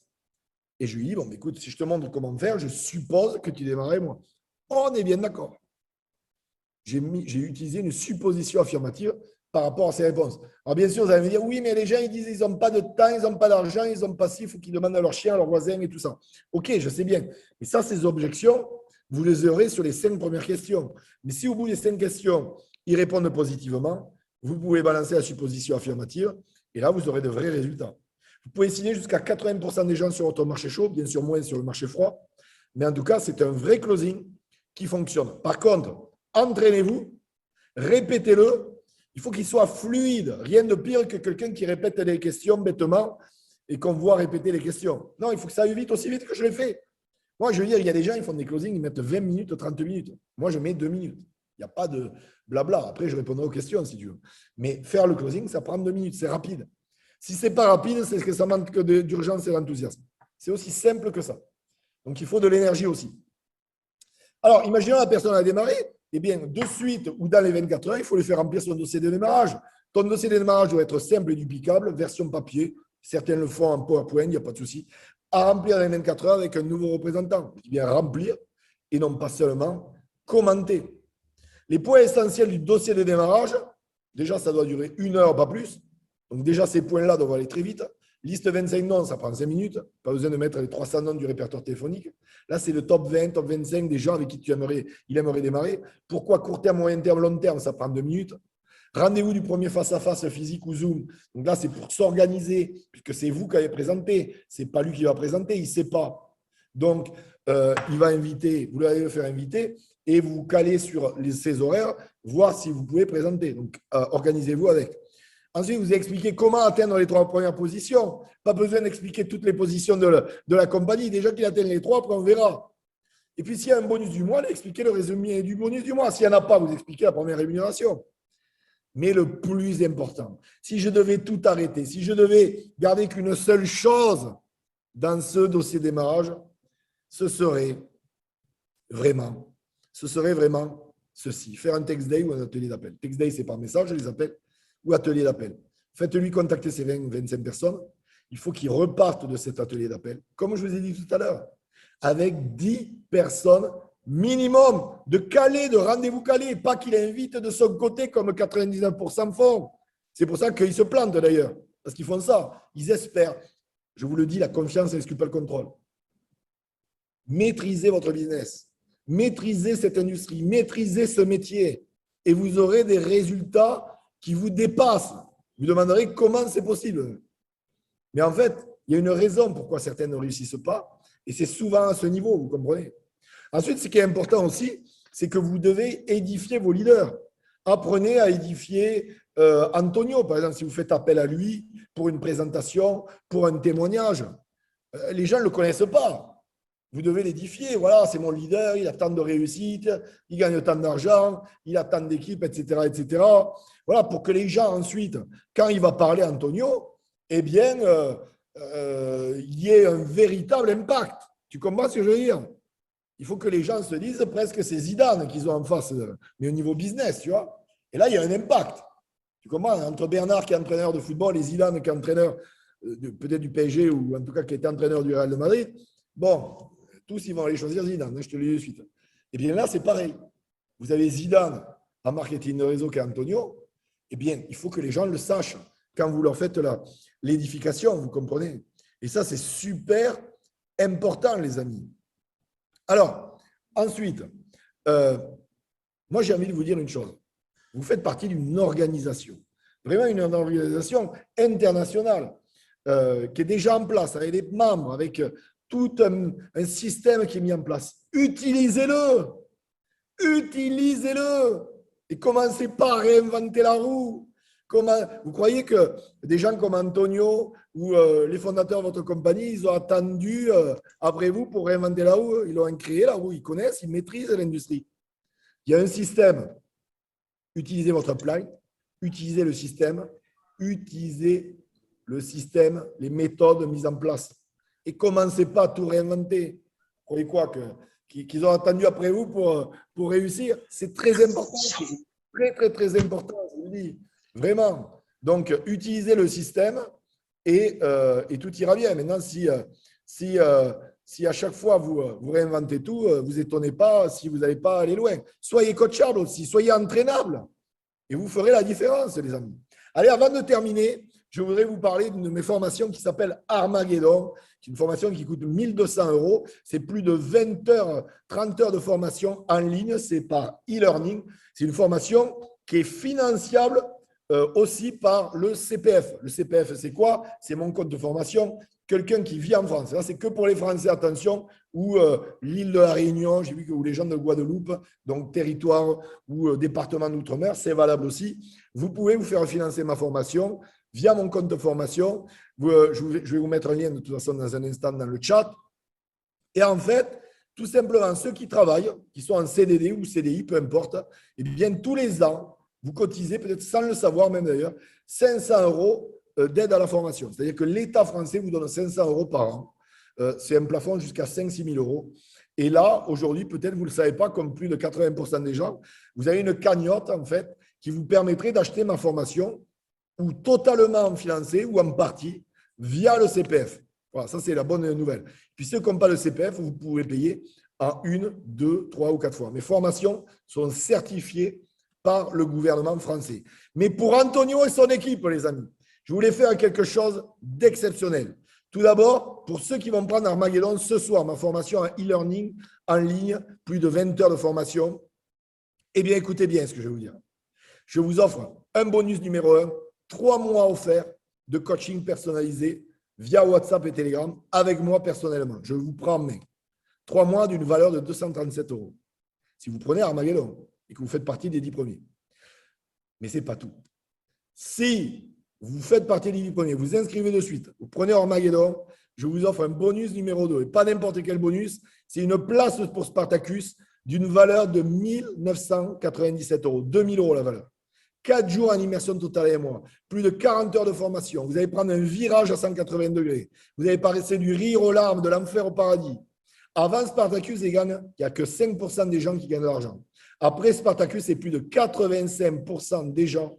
et je lui dis, bon, écoute, si je te montre comment faire, je suppose que tu démarres avec moi. On est bien d'accord. J'ai utilisé une supposition affirmative par rapport à ces réponses. Alors, bien sûr, vous allez me dire, oui, mais les gens, ils disent, ils n'ont pas de temps, ils n'ont pas d'argent, ils n'ont pas ci, il faut qu'ils demandent à leur chien, à leur voisin et tout ça. Ok, je sais bien. Mais ça, ces objections, vous les aurez sur les 5 premières questions. Mais si au bout des 5 questions, ils répondent positivement, vous pouvez balancer la supposition affirmative et là, vous aurez de vrais résultats. Vous pouvez signer jusqu'à 80% des gens sur votre marché chaud, bien sûr moins sur le marché froid. Mais en tout cas, c'est un vrai closing qui fonctionne. Par contre, entraînez-vous, répétez-le. Il faut qu'il soit fluide. Rien de pire que quelqu'un qui répète les questions bêtement et qu'on voit répéter les questions. Non, il faut que ça aille vite, aussi vite que je l'ai fait. Moi, je veux dire, il y a des gens, ils font des closings, ils mettent 20 minutes, 30 minutes. Moi, je mets 2 minutes. Il n'y a pas de blabla. Après, je répondrai aux questions si tu veux. Mais faire le closing, ça prend 2 minutes. C'est rapide. Si ce n'est pas rapide, c'est que ça manque d'urgence et d'enthousiasme. C'est aussi simple que ça. Donc, il faut de l'énergie aussi. Alors, imaginons la personne a démarré. Eh bien, de suite ou dans les 24 heures, il faut lui faire remplir son dossier de démarrage. Ton dossier de démarrage doit être simple et duplicable, version papier. Certains le font en PowerPoint, il n'y a pas de souci. À remplir dans les 24 heures avec un nouveau représentant. Je dis bien remplir et non pas seulement commenter. Les points essentiels du dossier de démarrage, déjà, ça doit durer 1 heure, pas plus. Donc, déjà, ces points-là doivent aller très vite. Liste 25 noms, ça prend 5 minutes. Pas besoin de mettre les 300 noms du répertoire téléphonique. Là, c'est le top 20, top 25 des gens avec qui il aimerait démarrer. Pourquoi court terme, moyen terme, long terme, ça prend 2 minutes. Rendez-vous du premier face-à-face physique ou Zoom. Donc là, c'est pour s'organiser, puisque c'est vous qui avez présenté. Ce n'est pas lui qui va présenter, il ne sait pas. Donc, il va inviter, vous allez le faire inviter et vous vous calez sur ses horaires, voir si vous pouvez présenter. Donc, organisez-vous avec. Ensuite, vous expliquez comment atteindre les 3 premières positions. Pas besoin d'expliquer toutes les positions de la compagnie. Déjà qu'il atteigne les 3, après on verra. Et puis, s'il y a un bonus du mois, expliquez le résumé du bonus du mois. S'il n'y en a pas, vous expliquez la première rémunération. Mais le plus important, si je devais tout arrêter, si je devais garder qu'une seule chose dans ce dossier de démarrage, ce serait vraiment ceci. Faire un text day ou un atelier d'appel. Text day, c'est par message, je les appelle, ou atelier d'appel. Faites-lui contacter ces 20-25 personnes. Il faut qu'il reparte de cet atelier d'appel, comme je vous ai dit tout à l'heure, avec 10 personnes minimum de calés, de rendez-vous calés, pas qu'il invite de son côté comme 99% font. C'est pour ça qu'ils se plantent d'ailleurs, parce qu'ils font ça. Ils espèrent. Je vous le dis, la confiance n'exclut pas le contrôle. Maîtrisez votre business. Maîtrisez cette industrie. Maîtrisez ce métier. et vous aurez des résultats qui vous dépassent. Vous demanderez comment c'est possible. Mais en fait, il y a une raison pourquoi certains ne réussissent pas, et c'est souvent à ce niveau, vous comprenez. Ensuite, ce qui est important aussi, c'est que vous devez édifier vos leaders. Apprenez à édifier Antonio, par exemple, si vous faites appel à lui pour une présentation, pour un témoignage. Les gens ne le connaissent pas. Vous devez l'édifier. Voilà, c'est mon leader, il a tant de réussite, il gagne tant d'argent, il a tant d'équipes, etc., etc. Voilà, pour que les gens ensuite, quand il va parler Antonio, eh bien, il y ait un véritable impact. Tu comprends ce que je veux dire? Il faut que les gens se disent presque que c'est Zidane qu'ils ont en face, mais au niveau business, tu vois. Et là, il y a un impact. Tu comprends? Entre Bernard qui est entraîneur de football et Zidane qui est entraîneur peut-être du PSG ou en tout cas qui est entraîneur du Real de Madrid, bon, tous ils vont aller choisir Zidane, je te le dis de suite. Et bien là, c'est pareil. Vous avez Zidane en marketing de réseau qui est Antonio, eh bien, il faut que les gens le sachent quand vous leur faites l'édification, vous comprenez? Et ça, c'est super important, les amis. Alors, ensuite, moi, j'ai envie de vous dire une chose. Vous faites partie d'une organisation, vraiment une organisation internationale qui est déjà en place, avec des membres, avec tout un système qui est mis en place. Utilisez-le. Utilisez-le. Et commencez pas à réinventer la roue. Vous croyez que des gens comme Antonio ou les fondateurs de votre compagnie, ils ont attendu après vous pour réinventer la roue? Ils l'ont créé, la roue, ils connaissent, ils maîtrisent l'industrie. Il y a un système. Utilisez votre plan, utilisez le système, les méthodes mises en place. Et commencez pas à tout réinventer. Vous croyez quoi qu'ils ont attendu après vous pour réussir? C'est très important. Très, très, très important, je vous le dis. Vraiment. Donc, utilisez le système et tout ira bien. Maintenant, si à chaque fois vous réinventez tout, vous étonnez pas si vous n'allez pas aller loin. Soyez coachable aussi, soyez entraînable. Et vous ferez la différence, les amis. Allez, avant de terminer, je voudrais vous parler d'une de mes formations qui s'appelle Armageddon. C'est une formation qui coûte 1 200 €. C'est plus de 20 heures, 30 heures de formation en ligne. C'est par e-learning. C'est une formation qui est financiable aussi par le CPF. Le CPF, c'est quoi? C'est mon compte de formation. Quelqu'un qui vit en France. Là, c'est que pour les Français, attention, ou l'île de la Réunion, j'ai vu que ou les gens de Guadeloupe, donc territoire ou département d'outre-mer, c'est valable aussi. Vous pouvez vous faire financer ma formation via mon compte de formation. Je vais vous mettre un lien de toute façon dans un instant dans le chat. Et en fait, tout simplement, ceux qui travaillent, qui sont en CDD ou CDI, peu importe, et bien tous les ans, vous cotisez, peut-être sans le savoir même d'ailleurs, 500 € d'aide à la formation. C'est-à-dire que l'État français vous donne 500 € par an. C'est un plafond jusqu'à 5 000 € 6 000 €. Et là, aujourd'hui, peut-être vous ne le savez pas, comme plus de 80% des gens, vous avez une cagnotte, en fait, qui vous permettrait d'acheter ma formation ou totalement financée ou en partie via le CPF. Voilà, ça, c'est la bonne nouvelle. Puis ceux qui n'ont pas le CPF, vous pouvez payer en 1, 2, 3 ou 4 fois. Mes formations sont certifiées par le gouvernement français. Mais pour Antonio et son équipe, les amis, je voulais faire quelque chose d'exceptionnel. Tout d'abord, pour ceux qui vont prendre Armageddon ce soir, ma formation en e-learning en ligne, plus de 20 heures de formation, eh bien, écoutez bien ce que je vais vous dire. Je vous offre un bonus numéro 1, 3 mois offerts de coaching personnalisé via WhatsApp et Telegram avec moi personnellement. Je vous prends en main. 3 mois d'une valeur de 237 €. Si vous prenez Armageddon et que vous faites partie des 10 premiers. Mais ce n'est pas tout. Si vous faites partie des 10 premiers, vous inscrivez de suite, vous prenez Armageddon, je vous offre un bonus numéro 2. Et pas n'importe quel bonus, c'est une place pour Spartacus d'une valeur de 1 997 €. 2 000 € la valeur. 4 jours en immersion totale avec moi. Plus de 40 heures de formation. Vous allez prendre un virage à 180 degrés. Vous allez passer du rire aux larmes, de l'enfer au paradis. Avant Spartacus, il n'y a que 5% des gens qui gagnent de l'argent. Après Spartacus, c'est plus de 85% des gens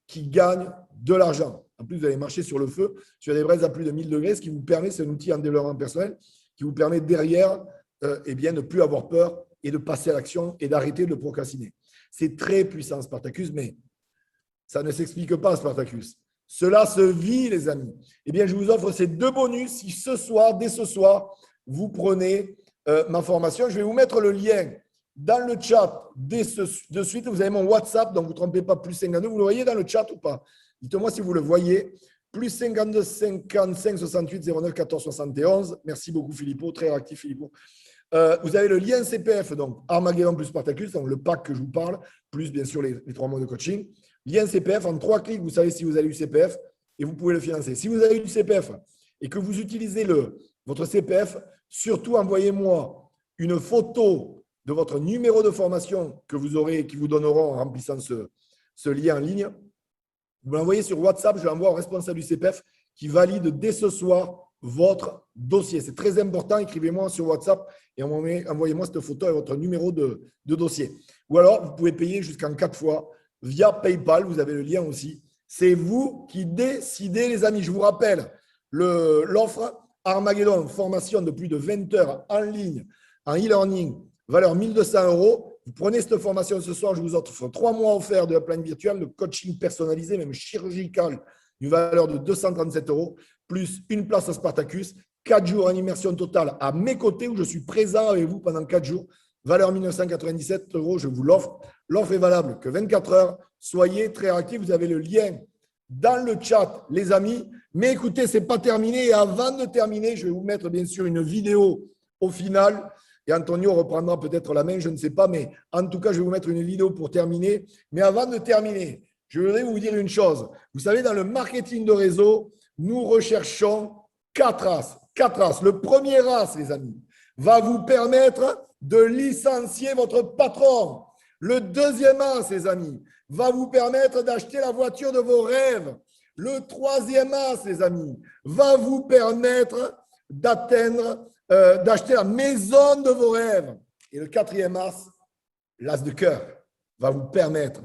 qui gagnent de l'argent. En plus, vous allez marcher sur le feu, sur des braises à plus de 1000 degrés, ce qui vous permet, c'est un outil en développement personnel, qui vous permet derrière eh bien, de ne plus avoir peur et de passer à l'action et d'arrêter de procrastiner. C'est très puissant, Spartacus, mais ça ne s'explique pas, Spartacus. Cela se vit, les amis. Eh bien, je vous offre ces 2 bonus si ce soir, dès ce soir, vous prenez ma formation. Je vais vous mettre le lien dans le chat, de suite, vous avez mon WhatsApp, donc vous ne trompez pas, plus 52. Vous le voyez dans le chat ou pas? Dites-moi si vous le voyez. Plus 52 55 68 09 14 71. Merci beaucoup, Philippot. Très réactif, Philippot. Vous avez le lien CPF, donc Armageddon plus Spartacus, donc le pack que je vous parle, plus bien sûr les 3 mois de coaching. Lien CPF, en 3 clics, vous savez si vous avez eu CPF et vous pouvez le financer. Si vous avez eu CPF et que vous utilisez votre CPF, surtout envoyez-moi une photo de votre numéro de formation que vous aurez, qui vous donneront en remplissant ce lien en ligne. Vous l'envoyez sur WhatsApp, je l'envoie au responsable du CPF qui valide dès ce soir votre dossier. C'est très important, écrivez-moi sur WhatsApp et envoyez-moi cette photo et votre numéro de dossier. Ou alors, vous pouvez payer jusqu'en 4 fois via PayPal, vous avez le lien aussi. C'est vous qui décidez, les amis. Je vous rappelle l'offre Armageddon, formation de plus de 20 heures en ligne, en e-learning, valeur 1 200 €. Vous prenez cette formation ce soir, je vous offre 3 mois offerts de la planning virtuelle, de coaching personnalisé, même chirurgical, d'une valeur de 237 €, plus une place à Spartacus, 4 jours en immersion totale à mes côtés où je suis présent avec vous pendant 4 jours. Valeur 1997 €, je vous l'offre. L'offre est valable que 24 heures. Soyez très réactifs, vous avez le lien dans le chat, les amis. Mais écoutez, ce n'est pas terminé. Et avant de terminer, je vais vous mettre bien sûr une vidéo au final. Et Antonio reprendra peut-être la main, je ne sais pas. Mais en tout cas, je vais vous mettre une vidéo pour terminer. Mais avant de terminer, je voudrais vous dire une chose. Vous savez, dans le marketing de réseau, nous recherchons 4 as. 4 as. Le premier as, les amis, va vous permettre de licencier votre patron. Le deuxième as, les amis, va vous permettre d'acheter la voiture de vos rêves. Le troisième as, les amis, va vous permettre d'acheter la maison de vos rêves. Et le quatrième as, l'as de cœur, va vous permettre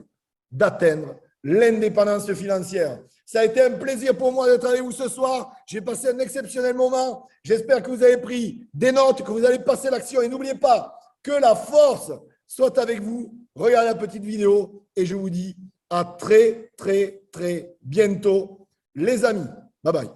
d'atteindre l'indépendance financière. Ça a été un plaisir pour moi d'être avec vous ce soir. J'ai passé un exceptionnel moment. J'espère que vous avez pris des notes, que vous allez passer l'action. Et n'oubliez pas que la force soit avec vous. Regardez la petite vidéo et je vous dis à très, très, très bientôt, les amis. Bye bye.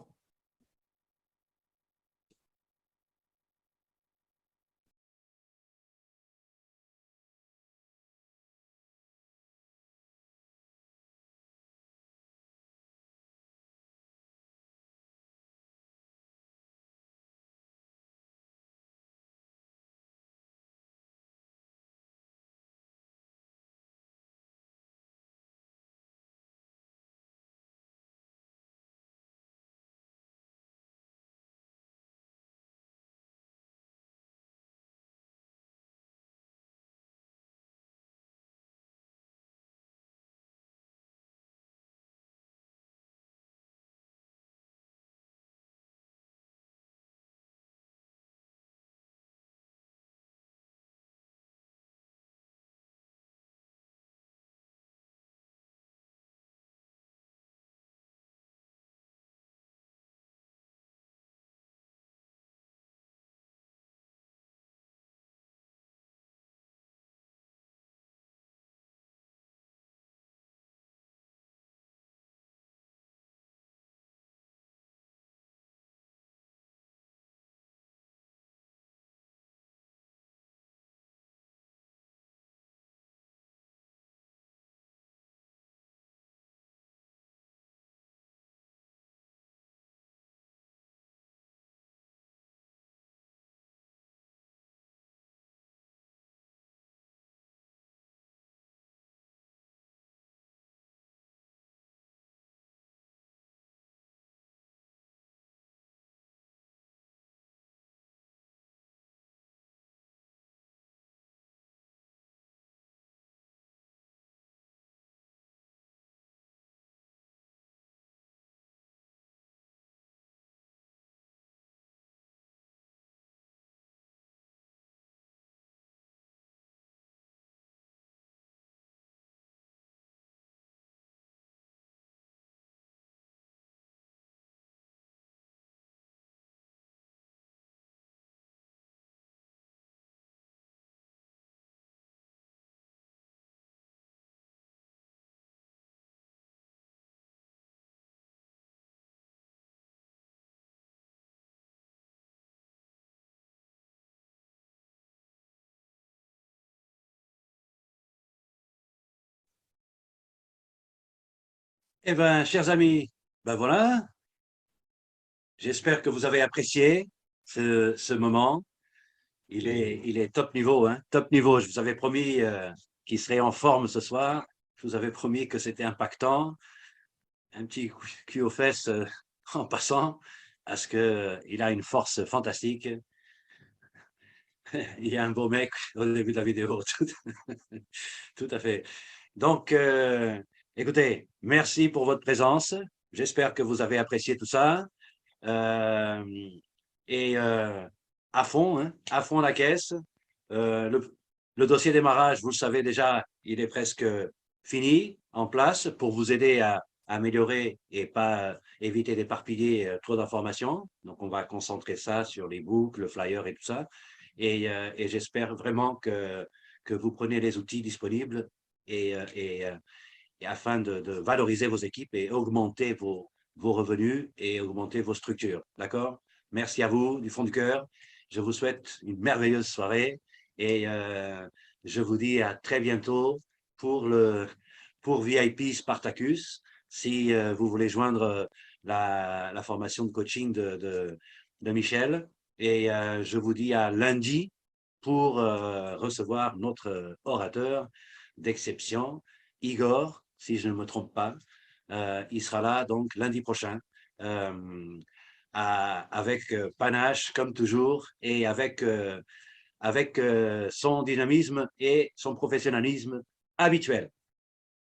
Eh bien, chers amis, ben voilà, j'espère que vous avez apprécié ce moment. Il est top niveau, hein, top niveau. Je vous avais promis qu'il serait en forme ce soir. Je vous avais promis que c'était impactant. Un petit cul aux fesses en passant, parce qu'il a une force fantastique. Il y a un beau mec au début de la vidéo. Tout à fait. Donc, écoutez, merci pour votre présence. J'espère que vous avez apprécié tout ça. Euh, et hein, à fond la caisse. Le dossier démarrage, vous le savez déjà, il est presque fini, en place, pour vous aider à améliorer et pas éviter d'éparpiller trop d'informations. Donc, on va concentrer ça sur les books, le flyer et tout ça. Et j'espère vraiment que vous prenez les outils disponibles et afin de valoriser vos équipes et augmenter vos revenus et augmenter vos structures. D'accord? Merci à vous du fond du cœur. Je vous souhaite une merveilleuse soirée et je vous dis à très bientôt pour VIP Spartacus. Si vous voulez joindre la formation de coaching de Michel. Et je vous dis à lundi pour recevoir notre orateur d'exception, Igor, si je ne me trompe pas. Il sera là donc lundi prochain avec panache comme toujours et avec son dynamisme et son professionnalisme habituel.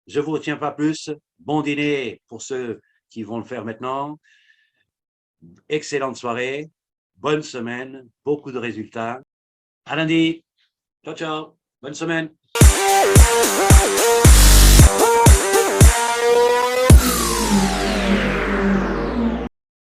Je ne vous retiens pas plus. Bon dîner pour ceux qui vont le faire maintenant. Excellente soirée, bonne semaine, beaucoup de résultats. À lundi. Ciao, ciao. Bonne semaine.